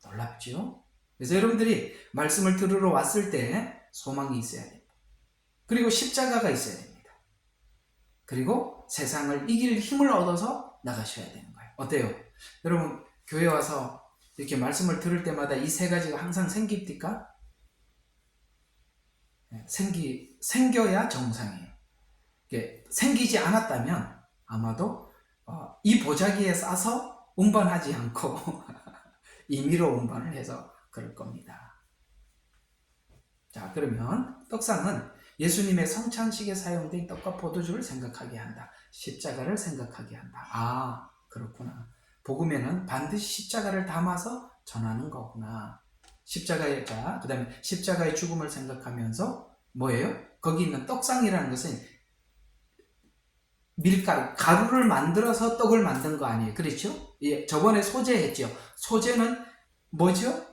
놀랍죠? 그래서 여러분들이 말씀을 들으러 왔을 때 소망이 있어야 됩니다. 그리고 십자가가 있어야 됩니다. 그리고 세상을 이길 힘을 얻어서 나가셔야 되는 거예요. 어때요? 여러분 교회 와서 이렇게 말씀을 들을 때마다 이 세 가지가 항상 생깁니까? 생겨야 정상이에요. 생기지 않았다면 아마도 이 보자기에 싸서 운반하지 않고 임의로 운반을 해서 그럴 겁니다. 자, 그러면 떡상은 예수님의 성찬식에 사용된 떡과 포도주를 생각하게 한다. 십자가를 생각하게 한다. 그렇구나. 복음에는 반드시 십자가를 담아서 전하는 거구나. 그 다음에 십자가의 죽음을 생각하면서 뭐예요? 거기 있는 떡상이라는 것은 밀가루, 가루를 만들어서 떡을 만든 거 아니에요. 그렇죠? 예, 저번에 소재했죠. 소재는 뭐죠?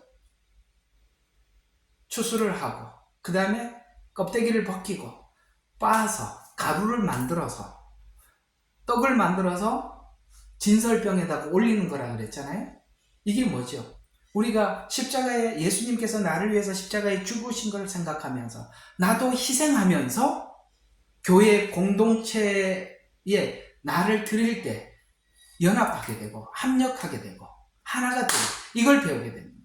추수를 하고 그 다음에 껍데기를 벗기고 빻아서 가루를 만들어서 떡을 만들어서 진설병에다가 올리는 거라 그랬잖아요. 이게 뭐죠? 우리가 십자가에 예수님께서 나를 위해서 십자가에 죽으신 걸 생각하면서 나도 희생하면서 교회 공동체에 나를 드릴 때 연합하게 되고 합력하게 되고 하나가 되고 이걸 배우게 됩니다.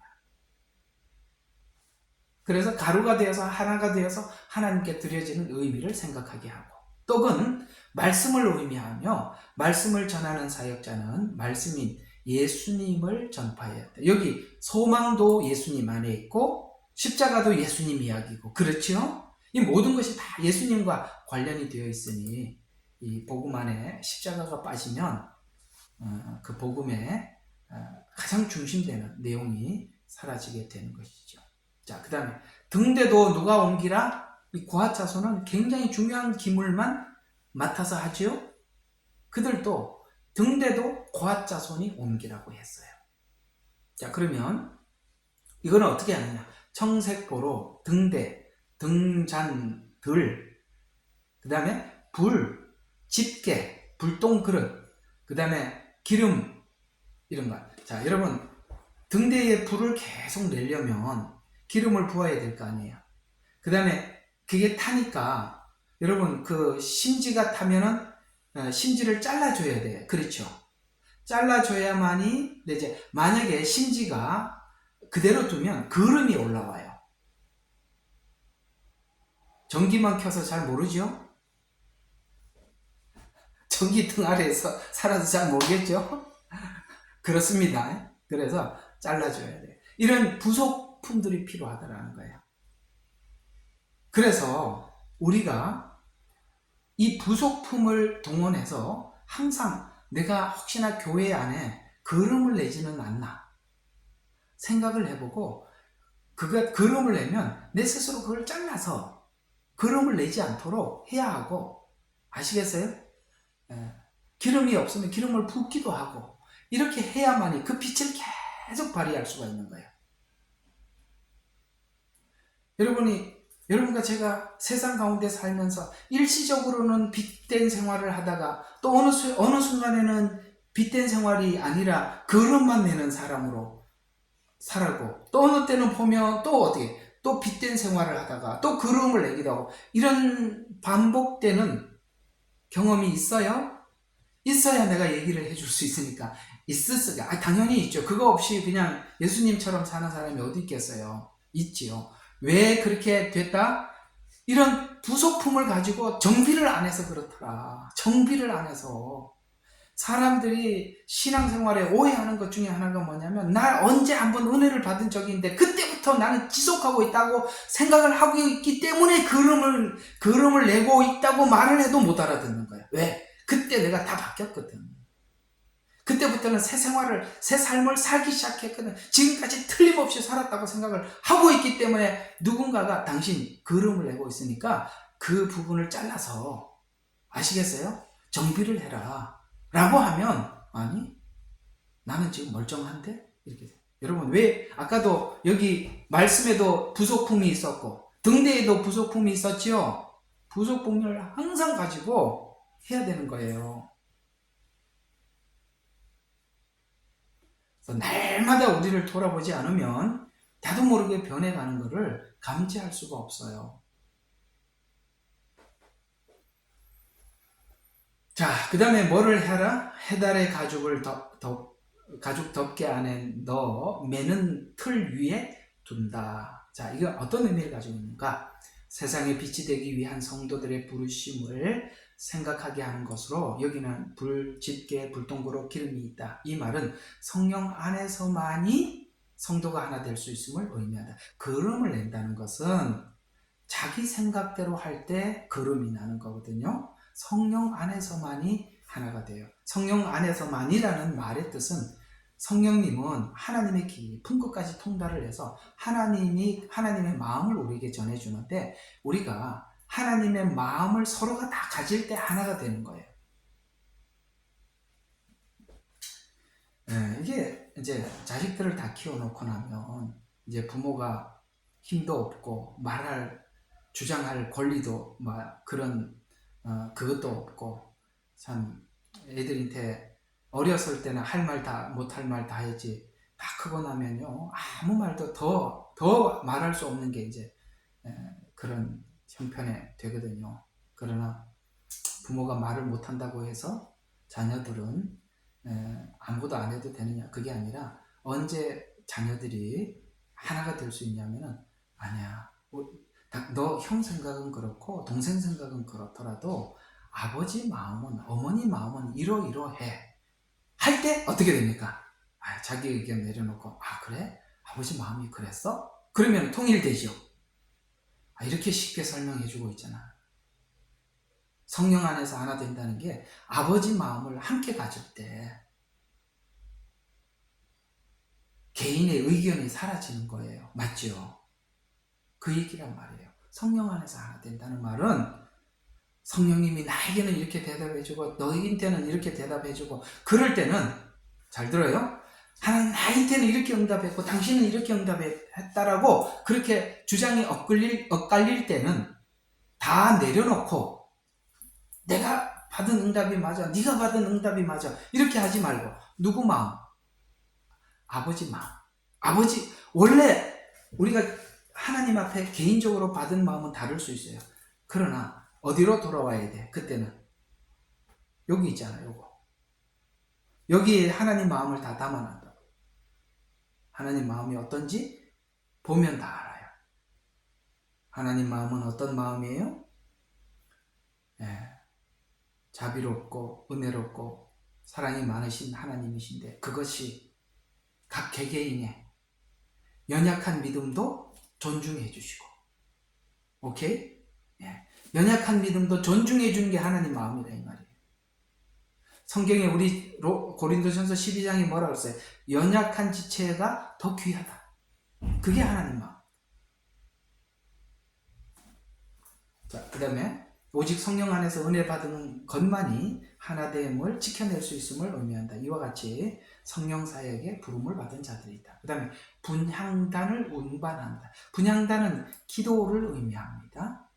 그래서 가루가 되어서 하나가 되어서 하나님께 드려지는 의미를 생각하게 하고, 떡은 말씀을 의미하며 말씀을 전하는 사역자는 말씀인 예수님을 전파해야 돼. 여기 소망도 예수님 안에 있고 십자가도 예수님 이야기고, 그렇죠? 이 모든 것이 다 예수님과 관련이 되어 있으니 이 복음 안에 십자가가 빠지면 그 복음의 가장 중심되는 내용이 사라지게 되는 것이죠. 자, 그 다음에 등대도 누가 옮기라? 이 고아 자손은 굉장히 중요한 기물만 맡아서 하지요. 그들도 등대도 고아 자손이 옮기라고 했어요. 자, 그러면 이거는 어떻게 하느냐? 청색고로 등대, 등잔들, 그 다음에 불, 집게, 불똥그릇, 그 다음에 기름, 이런 거. 자, 여러분, 등대에 불을 계속 내려면 기름을 부어야 될 거 아니에요. 그 다음에 그게 타니까 여러분 그 심지가 타면은 심지를 잘라줘야 돼요. 그렇죠? 잘라줘야만이 이제 만약에 심지가 그대로 두면 거름이 올라와요. 전기만 켜서 잘 모르죠? 전기등 아래에서 살아서 잘 모르겠죠? 그렇습니다. 그래서 잘라줘야 돼요. 이런 부속품들이 필요하다라는 거예요. 그래서 우리가 이 부속품을 동원해서 항상 내가 혹시나 교회 안에 거름을 내지는 않나 생각을 해보고 거름을 내면 내 스스로 그걸 잘라서 거름을 내지 않도록 해야 하고, 아시겠어요? 기름이 없으면 기름을 붓기도 하고 이렇게 해야만이 그 빛을 계속 발휘할 수가 있는 거예요. 여러분과 제가 세상 가운데 살면서 일시적으로는 빛된 생활을 하다가 또 어느 순간에는 빛된 생활이 아니라 거름만 내는 사람으로 살고, 또 어느 때는 보면 또 어떻게 또 빛된 생활을 하다가 또 거름을 내기도 하고, 이런 반복되는 경험이 있어요? 있어야 내가 얘기를 해줄 수 있으니까. 있었어요. 당연히 있죠. 그거 없이 그냥 예수님처럼 사는 사람이 어디 있겠어요? 있지요. 왜 그렇게 됐다? 이런 부속품을 가지고 정비를 안 해서 그렇더라. 정비를 안 해서. 사람들이 신앙생활에 오해하는 것 중에 하나가 뭐냐면, 나 언제 한번 은혜를 받은 적이 있는데 그때부터 나는 지속하고 있다고 생각을 하고 있기 때문에 걸음을 내고 있다고 말을 해도 못 알아듣는 거야. 왜? 그때 내가 다 바뀌었거든. 그때부터는 새 삶을 살기 시작했거든. 지금까지 틀림없이 살았다고 생각을 하고 있기 때문에 누군가가 당신 걸음을 내고 있으니까 그 부분을 잘라서, 아시겠어요? 정비를 해라 라고 하면, 아니 나는 지금 멀쩡한데? 이렇게 돼요. 여러분, 왜 아까도 여기 말씀에도 부속품이 있었고 등대에도 부속품이 있었지요? 부속품을 항상 가지고 해야 되는 거예요. 그래서 날마다 우리를 돌아보지 않으면 나도 모르게 변해가는 것을 감지할 수가 없어요. 자, 그 다음에 뭐를 해라? 해달의 가죽 덮개 안에 넣어 매는 틀 위에 둔다. 자, 이거 어떤 의미를 가지고 있는가? 세상에 빛이 되기 위한 성도들의 부르심을 생각하게 하는 것으로, 여기는 불, 집게, 불똥구로 기름이 있다. 이 말은 성령 안에서만이 성도가 하나 될 수 있음을 의미한다. 거름을 낸다는 것은 자기 생각대로 할 때 거름이 나는 거거든요. 성령 안에서만이 하나가 돼요. 성령 안에서만이라는 말의 뜻은, 성령님은 하나님의 깊은 것까지 통달을 해서 하나님의 마음을 우리에게 전해주는데, 우리가 하나님의 마음을 서로가 다 가질 때 하나가 되는 거예요. 이게 이제 자식들을 다 키워놓고 나면 이제 부모가 힘도 없고 주장할 권리도 그런 그것도 없고, 참 애들한테 어렸을 때는 할 말 다 못할 말 다 했지, 다 크고 나면요 아무 말도 더 말할 수 없는 게 이제 그런 형편에 되거든요. 그러나 부모가 말을 못한다고 해서 자녀들은 아무것도 안 해도 되느냐, 그게 아니라 언제 자녀들이 하나가 될 수 있냐면은, 아니야, 너 형 생각은 그렇고 동생 생각은 그렇더라도 아버지 마음은, 어머니 마음은 이러이러해 할 때 어떻게 됩니까? 자기 의견 내려놓고, 그래? 아버지 마음이 그랬어? 그러면 통일되죠. 이렇게 쉽게 설명해주고 있잖아. 성령 안에서 하나 된다는 게 아버지 마음을 함께 가질 때 개인의 의견이 사라지는 거예요. 맞죠? 그 얘기란 말이에요. 성령 안에서 하나 된다는 말은 성령님이 나에게는 이렇게 대답해주고 너희한테는 이렇게 대답해주고 그럴 때는 잘 들어요. 하나님 나한테는 이렇게 응답했고 당신은 이렇게 응답했다라고 그렇게 주장이 엇갈릴 때는 다 내려놓고 내가 받은 응답이 맞아, 네가 받은 응답이 맞아 이렇게 하지 말고 누구 마음? 아버지 마음. 아버지 원래 우리가 하나님 앞에 개인적으로 받은 마음은 다를 수 있어요. 그러나 어디로 돌아와야 돼? 그때는 여기 있잖아요. 요거. 여기에 하나님 마음을 다 담아놨다. 하나님 마음이 어떤지 보면 다 알아요. 하나님 마음은 어떤 마음이에요? 자비롭고 은혜롭고 사랑이 많으신 하나님이신데 그것이 각 개개인의 연약한 믿음도 존중해 주시고 오케이? 연약한 믿음도 존중해 주는 게 하나님 마음이다 이 말이에요. 성경에 우리 고린도전서 12장이 뭐라고 했어요? 연약한 지체가 더 귀하다. 그게 하나님 마음. 자, 그 다음에 오직 성령 안에서 은혜 받은 것만이 하나됨을 지켜낼 수 있음을 의미한다. 이와 같이 성령 사역에 부름을 받은 자들이 있다. 그 다음에 분향단을 운반한다. 분향단은 기도를 의미합니다.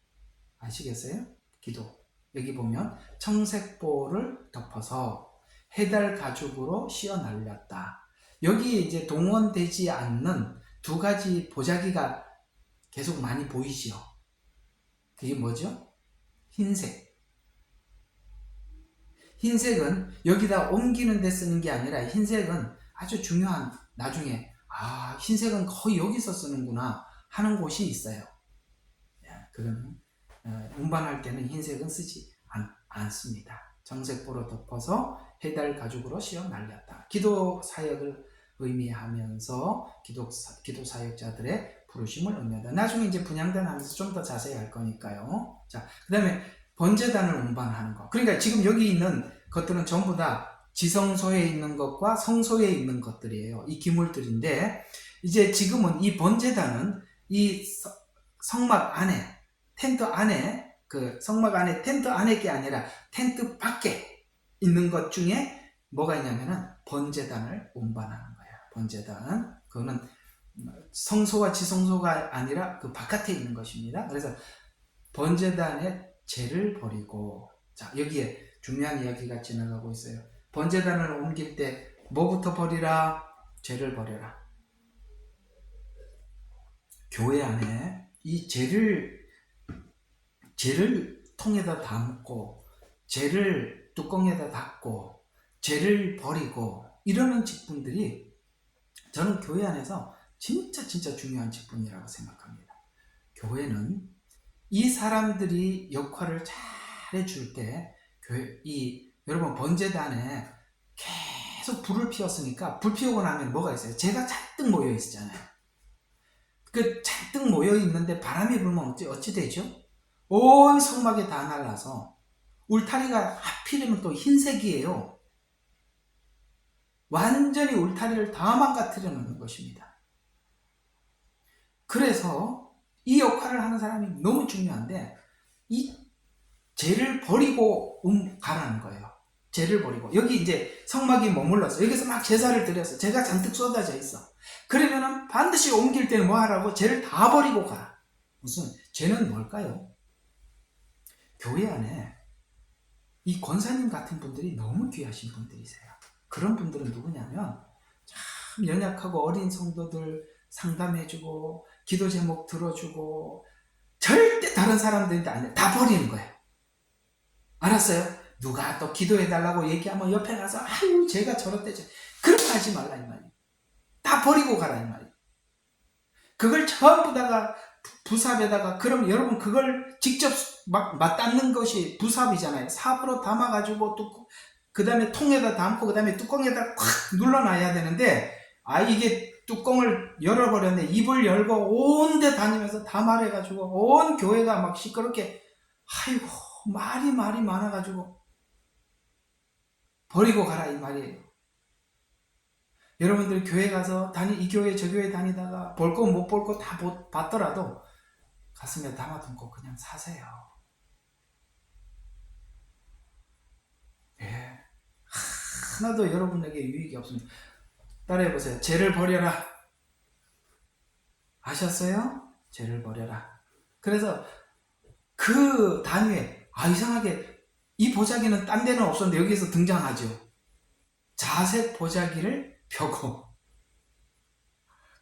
아시겠어요? 기도. 여기 보면 청색보를 덮어서 해달 가죽으로 씌어 날렸다. 여기에 이제 동원되지 않는 두 가지 보자기가 계속 많이 보이지요. 그게 뭐죠? 흰색. 흰색은 여기다 옮기는 데 쓰는 게 아니라 흰색은 아주 중요한 나중에 흰색은 거의 여기서 쓰는구나 하는 곳이 있어요. 그러면 운반할 때는 흰색은 쓰지 않습니다. 정색보로 덮어서 해달 가죽으로 씌어 날렸다. 기도 사역을 의미하면서 기도 사역자들의 부르심을 의미한다. 나중에 이제 분향단 하면서 좀 더 자세히 할 거니까요. 자, 그 다음에 번제단을 운반하는 것. 그러니까 지금 여기 있는 것들은 전부 다 지성소에 있는 것과 성소에 있는 것들이에요. 이 기물들인데 이제 지금은 이 번제단은 이 성막 안에 텐트 안에 그 성막 안에 텐트 안에 게 아니라 텐트 밖에 있는 것 중에 뭐가 있냐면은 번제단을 운반하는 거야. 번제단 그거는 성소와 지성소가 아니라 그 바깥에 있는 것입니다. 그래서 번제단에 죄를 버리고 자 여기에 중요한 이야기가 지나가고 있어요. 번제단을 옮길 때 뭐부터 버리라? 죄를 버려라. 교회 안에 이 죄를 통에다 담고 죄를 뚜껑에다 닫고 죄를 버리고 이러는 직분들이 저는 교회 안에서 진짜 중요한 직분이라고 생각합니다. 교회는 이 사람들이 역할을 잘 해줄 때 여러분 번제단에 계속 불을 피웠으니까 불 피우고 나면 뭐가 있어요? 죄가 잔뜩 모여 있잖아요. 그 잔뜩 모여 있는데 바람이 불면 어찌 되죠? 온 성막에 다 날라서 울타리가 하필이면 또 흰색이에요. 완전히 울타리를 다 망가뜨려 놓는 것입니다. 그래서 이 역할을 하는 사람이 너무 중요한데 이 죄를 버리고 가라는 거예요. 죄를 버리고 여기 이제 성막이 머물렀어. 여기서 막 제사를 드렸어. 죄가 잔뜩 쏟아져 있어. 그러면은 반드시 옮길 때는 뭐 하라고? 죄를 다 버리고 가라. 무슨 죄는 뭘까요? 교회 안에 이 권사님 같은 분들이 너무 귀하신 분들이세요. 그런 분들은 누구냐면 참 연약하고 어린 성도들 상담해주고 기도 제목 들어주고 절대 다른 사람들인데 아니라 다 버리는 거예요. 알았어요? 누가 또 기도해달라고 얘기하면 옆에 가서 아유 제가 저렇대 그렇게 하지 말라 이 말이에요. 다 버리고 가라 이 말이에요. 그걸 전부 다가 부삽에다가 그럼 여러분 그걸 직접 막 맞닿는 것이 부삽이잖아요. 삽으로 담아가지고 그 다음에 통에다 담고 그 다음에 뚜껑에다 콱 눌러놔야 되는데 이게 뚜껑을 열어버렸는데 입을 열고 온 데 다니면서 다 말해가지고 온 교회가 막 시끄럽게 아이고 말이 많아가지고 버리고 가라 이 말이에요. 여러분들 교회 가서 이 교회 저 교회 다니다가 볼 거 못 볼 거 다 봤더라도 가슴에 담아두고 그냥 사세요. 예. 하나도 여러분에게 유익이 없습니다. 따라해보세요. 죄를 버려라. 아셨어요? 죄를 버려라. 그래서 그 단위에 이상하게 이 보자기는 딴 데는 없었는데 여기서 등장하죠. 자색 보자기를 펴고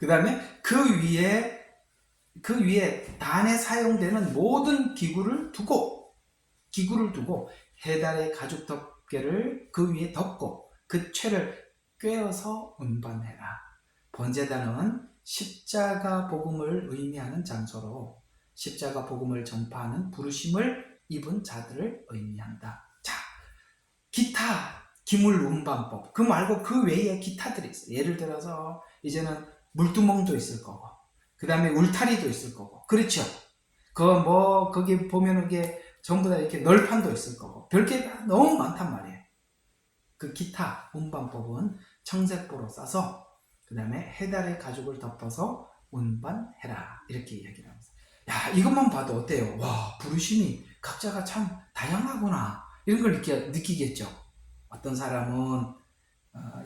그 다음에 그 위에 단에 사용되는 모든 기구를 두고 해달의 가죽 덮개를 그 위에 덮고 그 채를 꿰어서 운반해라. 번제단은 십자가 복음을 의미하는 장소로 십자가 복음을 전파하는 부르심을 입은 자들을 의미한다. 자, 기타 기물 운반법 그 말고 그 외에 기타들이 있어요. 예를 들어서 이제는 물두멍도 있을 거고 그 다음에 울타리도 있을 거고 그렇죠. 거기 보면 이게 전부 다 이렇게 널판도 있을 거고 별게 너무 많단 말이에요. 그 기타 운반법은 청색보로 싸서 그 다음에 해달의 가죽을 덮어서 운반해라 이렇게 이야기를 합니다. 야, 이것만 봐도 어때요? 와, 부르심이 각자가 참 다양하구나 이런 걸 느끼겠죠. 어떤 사람은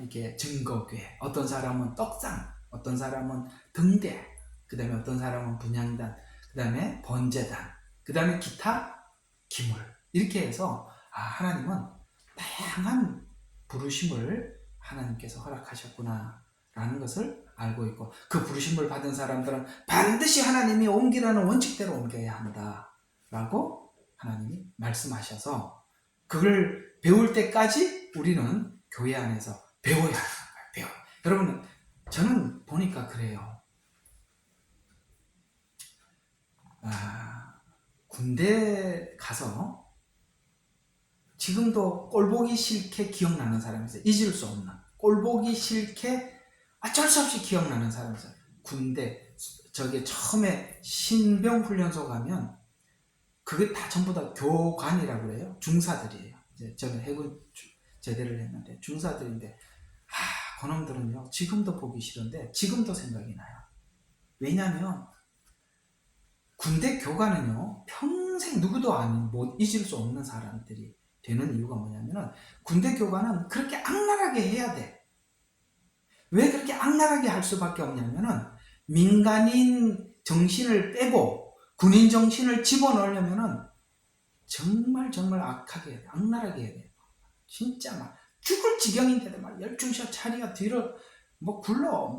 이게 증거궤, 어떤 사람은 떡상, 어떤 사람은 등대, 그 다음에 어떤 사람은 분향단, 그 다음에 번제단, 그 다음에 기타 기물 이렇게 해서 하나님은 다양한 부르심을 하나님께서 허락하셨구나 라는 것을 알고 있고 그 부르심을 받은 사람들은 반드시 하나님이 옮기라는 원칙대로 옮겨야 한다 라고 하나님이 말씀하셔서 그걸 배울 때까지 우리는 교회 안에서 배워야 하는 거예요. 여러분, 저는 보니까 그래요. 군대 가서 지금도 꼴보기 싫게 기억나는 사람이 있어요. 잊을 수 없는 꼴보기 싫게 어쩔 수 없이 기억나는 사람이 있어요. 군대 저게 처음에 신병훈련소 가면 그게 다 전부 다 교관이라고 그래요. 중사들이에요. 이제 저는 해군 제대를 했는데 중사들인데 그놈들은요 지금도 보기 싫은데 지금도 생각이 나요. 왜냐하면 군대 교관은요 평생 누구도 못 잊을 수 없는 사람들이 되는 이유가 뭐냐면은 군대 교관은 그렇게 악랄하게 해야 돼. 왜 그렇게 악랄하게 할 수밖에 없냐면은 민간인 정신을 빼고 군인 정신을 집어넣으려면은 정말 악하게 해야 돼. 악랄하게 해야 돼. 진짜 막 죽을 지경인데도 막 열중샷 차리가 뒤로 굴러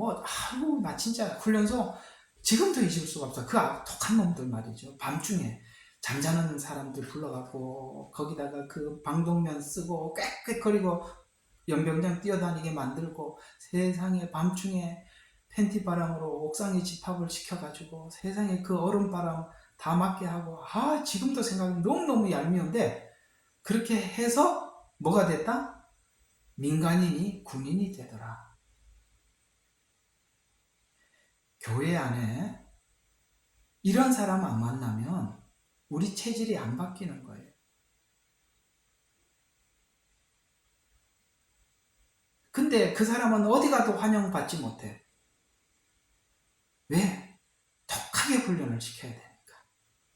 나 진짜 훈련소 지금도 잊을 수가 없어. 그 독한 놈들 말이죠. 밤중에 잠자는 사람들 불러갖고 거기다가 그 방독면 쓰고 꽥꽥거리고 연병장 뛰어다니게 만들고 세상에 밤중에 팬티바람으로 옥상에 집합을 시켜가지고 세상에 그 얼음바람 다 맞게 하고 지금도 생각이 너무너무 얄미운데 그렇게 해서 뭐가 됐다? 민간인이 군인이 되더라. 교회 안에 이런 사람 안 만나면 우리 체질이 안 바뀌는 거예요. 근데 그 사람은 어디 가도 환영받지 못해. 왜? 독하게 훈련을 시켜야 되니까.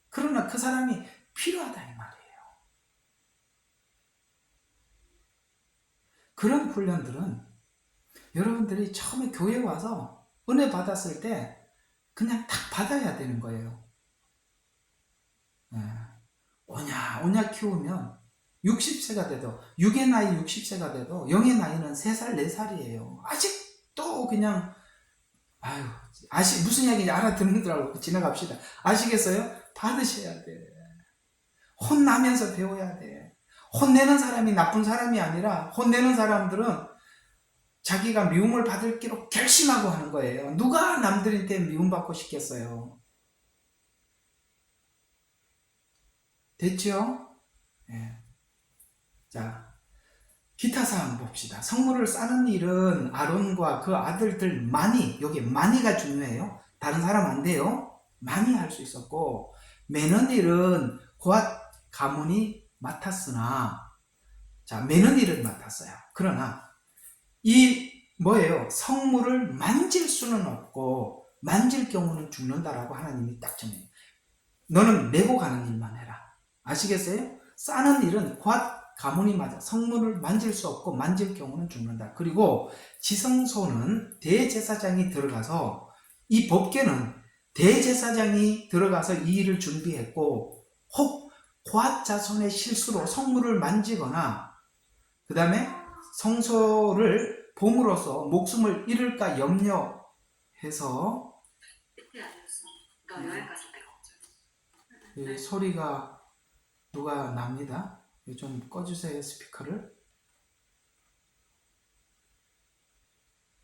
그러나 그 사람이 필요하다 이 말이에요. 그런 훈련들은 여러분들이 처음에 교회 와서 은혜 받았을 때 그냥 딱 받아야 되는 거예요. 오냐 키우면 60세가 돼도 6의 나이 60세가 돼도 0의 나이는 3살 4살이에요. 아직도 그냥 무슨 이야기인지 알아듣는 줄 알고 지나갑시다. 아시겠어요? 받으셔야 돼. 혼나면서 배워야 돼. 혼내는 사람이 나쁜 사람이 아니라 혼내는 사람들은 자기가 미움을 받을 기로 결심하고 하는 거예요. 누가 남들한테 미움받고 싶겠어요? 됐죠? 네. 자, 기타 사항 봅시다. 성물을 싸는 일은 아론과 그 아들들 여기 많이가 중요해요. 다른 사람 안 돼요. 많이 할 수 있었고, 매는 일은 고앗 가문이 맡았으나, 매는 일은 맡았어요. 그러나 성물을 만질 수는 없고 만질 경우는 죽는다라고 하나님이 딱 정해요. 너는 메고 가는 일만 해라. 아시겠어요? 싸는 일은 곧 가문이 맞아 성문을 만질 수 없고 만질 경우는 죽는다. 그리고 지성소는 대제사장이 들어가서, 이 법궤는 대제사장이 들어가서 이 일을 준비했고, 혹 고앗 자손의 실수로 성문을 만지거나 그 다음에 성소를 봄으로써 목숨을 잃을까 염려해서, 소리가 누가 납니다. 좀 꺼주세요, 스피커를.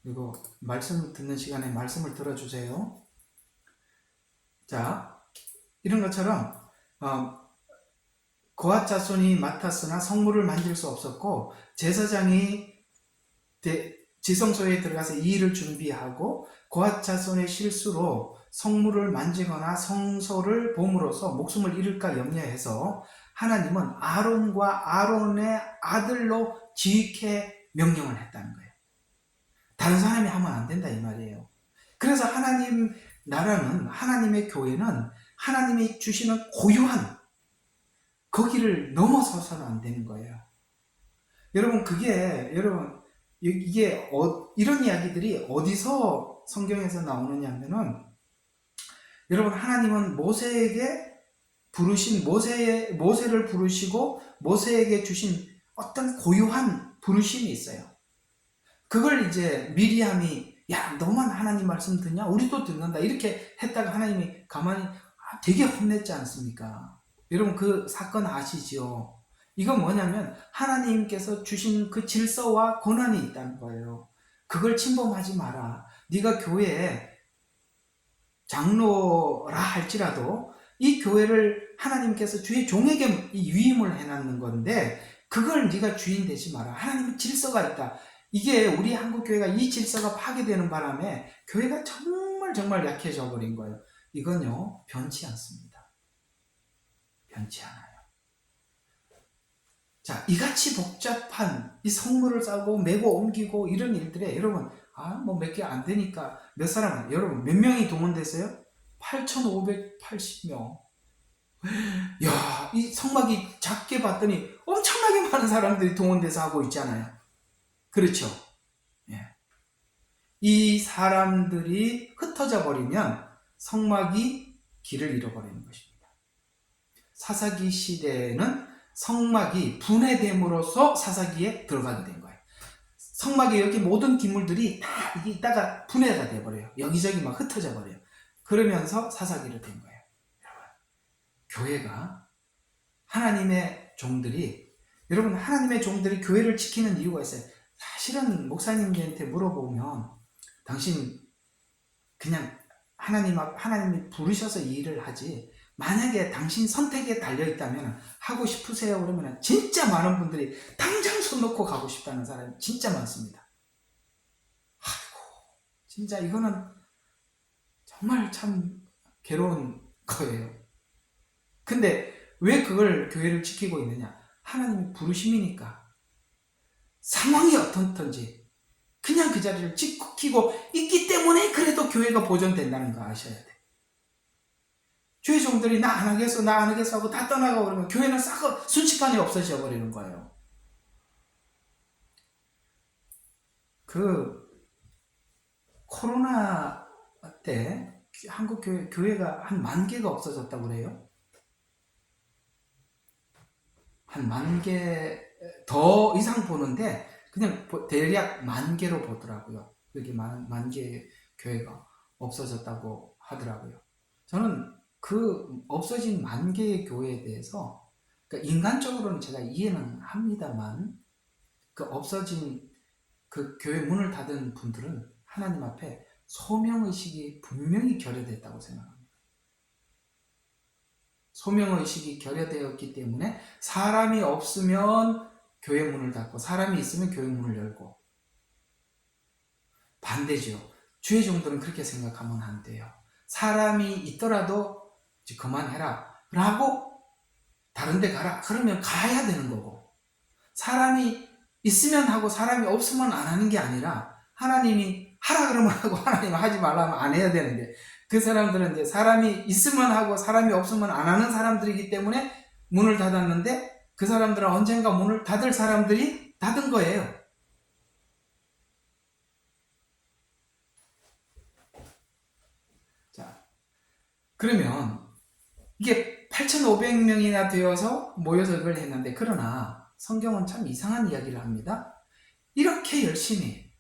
그리고 말씀 듣는 시간에 말씀을 들어주세요. 자, 이런 것처럼 고앗 자손이 맡았으나 성물을 만질 수 없었고, 제사장이 지성소에 들어가서 이 일을 준비하고 고앗 자손의 실수로 성물을 만지거나 성소를 봄으로써 목숨을 잃을까 염려해서 하나님은 아론과 아론의 아들로 지휘케 명령을 했다는 거예요. 다른 사람이 하면 안 된다 이 말이에요. 그래서 하나님 나라는, 하나님의 교회는 하나님이 주시는 고유한 거기를 넘어서서는 안 되는 거예요. 여러분, 이게 이런 이야기들이 어디서 성경에서 나오느냐 하면은, 여러분, 하나님은 모세에게 부르신, 모세를 부르시고 모세에게 주신 어떤 고유한 부르심이 있어요. 그걸 이제 미리암이, 야, 너만 하나님 말씀 듣냐? 우리도 듣는다. 이렇게 했다가 하나님이 가만히 되게 혼냈지 않습니까? 여러분, 그 사건 아시죠? 이건 뭐냐면 하나님께서 주신 그 질서와 권한이 있다는 거예요. 그걸 침범하지 마라. 네가 교회에 장로라 할지라도 이 교회를 하나님께서 주의 종에게 위임을 해놨는 건데, 그걸 네가 주인 되지 마라. 하나님의 질서가 있다. 이게 우리 한국교회가 이 질서가 파괴되는 바람에 교회가 정말 약해져 버린 거예요. 이건요, 변치 않습니다. 변치 않아요. 자, 이같이 복잡한 이 성물을 싸고 메고 옮기고 이런 일들에 여러분, 뭐 몇 개 안 되니까 몇 사람, 여러분 몇 명이 동원됐어요? 8,580명. 야, 이 성막이 작게 봤더니 엄청나게 많은 사람들이 동원돼서 하고 있잖아요. 그렇죠? 예. 이 사람들이 흩어져 버리면 성막이 길을 잃어버리는 것입니다. 사사기 시대에는 성막이 분해됨으로써 사사기에 들어가게 된 거예요. 성막에 여기 모든 기물들이 다 이게 있다가 분해가 돼버려요. 여기저기 막 흩어져 버려요. 그러면서 사사기로 된 거예요. 교회가, 하나님의 종들이, 여러분, 하나님의 종들이 교회를 지키는 이유가 있어요. 사실은 목사님한테 물어보면, 당신 그냥 하나님이 부르셔서 이 일을 하지, 만약에 당신 선택에 달려있다면 하고 싶으세요? 그러면 진짜 많은 분들이 당장 손 놓고 가고 싶다는 사람이 진짜 많습니다. 아이고, 진짜 이거는 정말 참 괴로운 거예요. 근데 왜 그걸 교회를 지키고 있느냐? 하나님의 부르심이니까. 상황이 어떻든지 그냥 그 자리를 지키고 있기 때문에 그래도 교회가 보존된다는 거 아셔야 돼. 교회 종들이 나 안 하겠어 하고 다 떠나가고 그러면 교회는 싹 순식간에 없어져 버리는 거예요. 그 코로나 때 한국 교회가 한 10,000개가 없어졌다고 그래요. 한 10,000개 더 이상 보는데 그냥 대략 10,000개로 보더라고요. 여기 10,000개 교회가 없어졌다고 하더라고요. 저는 그 없어진 10,000개의 교회에 대해서, 그러니까 인간적으로는 제가 이해는 합니다만, 그 없어진 그 교회 문을 닫은 분들은 하나님 앞에 소명의식이 분명히 결여됐다고 생각합니다. 소명의식이 결여되었기 때문에 사람이 없으면 교회 문을 닫고 사람이 있으면 교회 문을 열고, 반대죠. 주의 종들은 그렇게 생각하면 안 돼요. 사람이 있더라도 이제 그만해라 라고 다른 데 가라 그러면 가야 되는 거고, 사람이 있으면 하고 사람이 없으면 안 하는 게 아니라 하나님이 하라 그러면 하고 하나님 하지 말라면 안 해야 되는데, 그 사람들은 이제 사람이 있으면 하고 사람이 없으면 안 하는 사람들이기 때문에 문을 닫았는데 그 사람들은 언젠가 문을 닫을 사람들이 닫은 거예요. 자, 그러면 이게 8,500명이나 되어서 모여서 그걸 했는데, 그러나 성경은 참 이상한 이야기를 합니다. 이렇게 열심히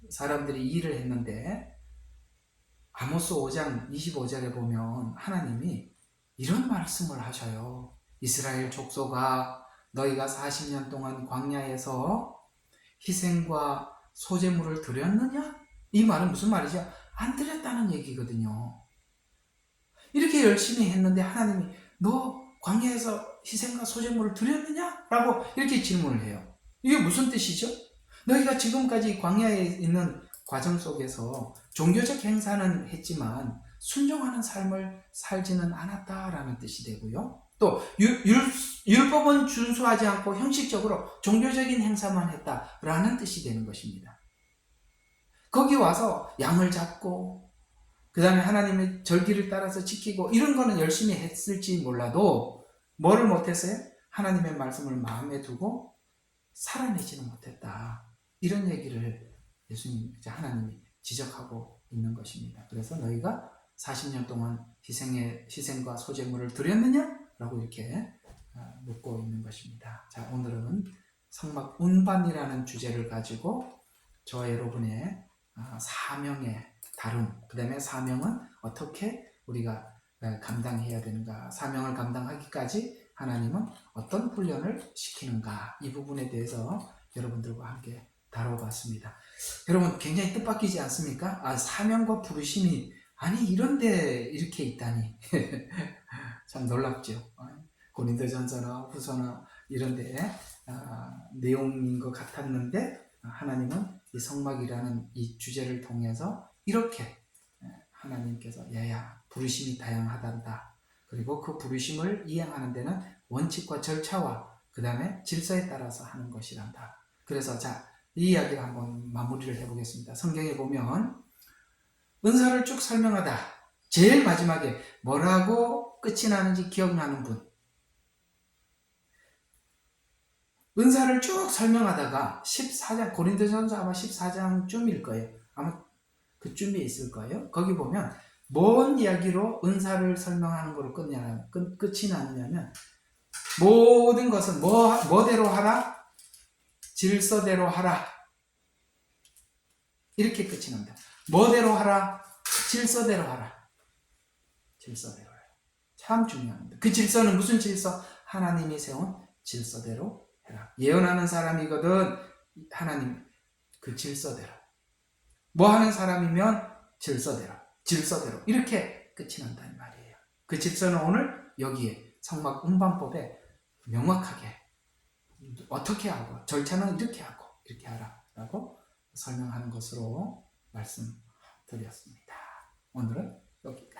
사람들이 일을 했는데 아모스 5장 25절에 보면 하나님이 이런 말씀을 하셔요. 이스라엘 족속아, 너희가 40년 동안 광야에서 희생과 소제물을 드렸느냐? 이 말은 무슨 말이죠? 안 드렸다는 얘기거든요. 이렇게 열심히 했는데 하나님이 너 광야에서 희생과 소제물을 드렸느냐? 라고 이렇게 질문을 해요. 이게 무슨 뜻이죠? 너희가 지금까지 광야에 있는 과정 속에서 종교적 행사는 했지만 순종하는 삶을 살지는 않았다라는 뜻이 되고요. 또 율법은 준수하지 않고 형식적으로 종교적인 행사만 했다라는 뜻이 되는 것입니다. 거기 와서 양을 잡고 그 다음에 하나님의 절기를 따라서 지키고 이런 거는 열심히 했을지 몰라도 뭐를 못했어요? 하나님의 말씀을 마음에 두고 살아내지는 못했다. 이런 얘기를 예수님, 하나님이 지적하고 있는 것입니다. 그래서 너희가 40년 동안 희생과 소제물을 드렸느냐? 라고 이렇게 묻고 있는 것입니다. 자, 오늘은 성막 운반이라는 주제를 가지고 저와 여러분의 사명의 다름, 그 다음에 사명은 어떻게 우리가 감당해야 되는가, 사명을 감당하기까지 하나님은 어떤 훈련을 시키는가, 이 부분에 대해서 여러분들과 함께 다뤄봤습니다. 여러분 굉장히 뜻밖이지 않습니까? 사명과 부르심이 아니 이런데 이렇게 있다니 참 놀랍죠. 고린도전서나 후서나 이런데 내용인 것 같았는데 하나님은 이 성막이라는 이 주제를 통해서 이렇게 하나님께서 부르심이 다양하단다. 그리고 그 부르심을 이행하는 데는 원칙과 절차와 그 다음에 질서에 따라서 하는 것이란다. 그래서 이 이야기를 한번 마무리를 해보겠습니다. 성경에 보면 은사를 쭉 설명하다 제일 마지막에 뭐라고 끝이 나는지 기억나는 분, 은사를 쭉 설명하다가 14장, 고린도전서 아마 14장쯤일 거예요. 아마 그쯤에 있을 거예요. 거기 보면 뭔 이야기로 은사를 설명하는 거로 끝이 나느냐면 모든 것은 뭐대로 하라? 질서대로 하라. 이렇게 끝이 납니다. 뭐대로 하라? 질서대로 하라. 질서대로 하라. 참 중요합니다. 그 질서는 무슨 질서? 하나님이 세운 질서대로 해라. 예언하는 사람이거든 하나님 그 질서대로. 뭐 하는 사람이면 질서대로 이렇게 끝이 난다는 말이에요. 그 질서는 오늘 여기에 성막 운반법에 명확하게 어떻게 하고 절차는 이렇게 하고 이렇게 하라라고 설명하는 것으로 말씀드렸습니다. 오늘은 여기까지.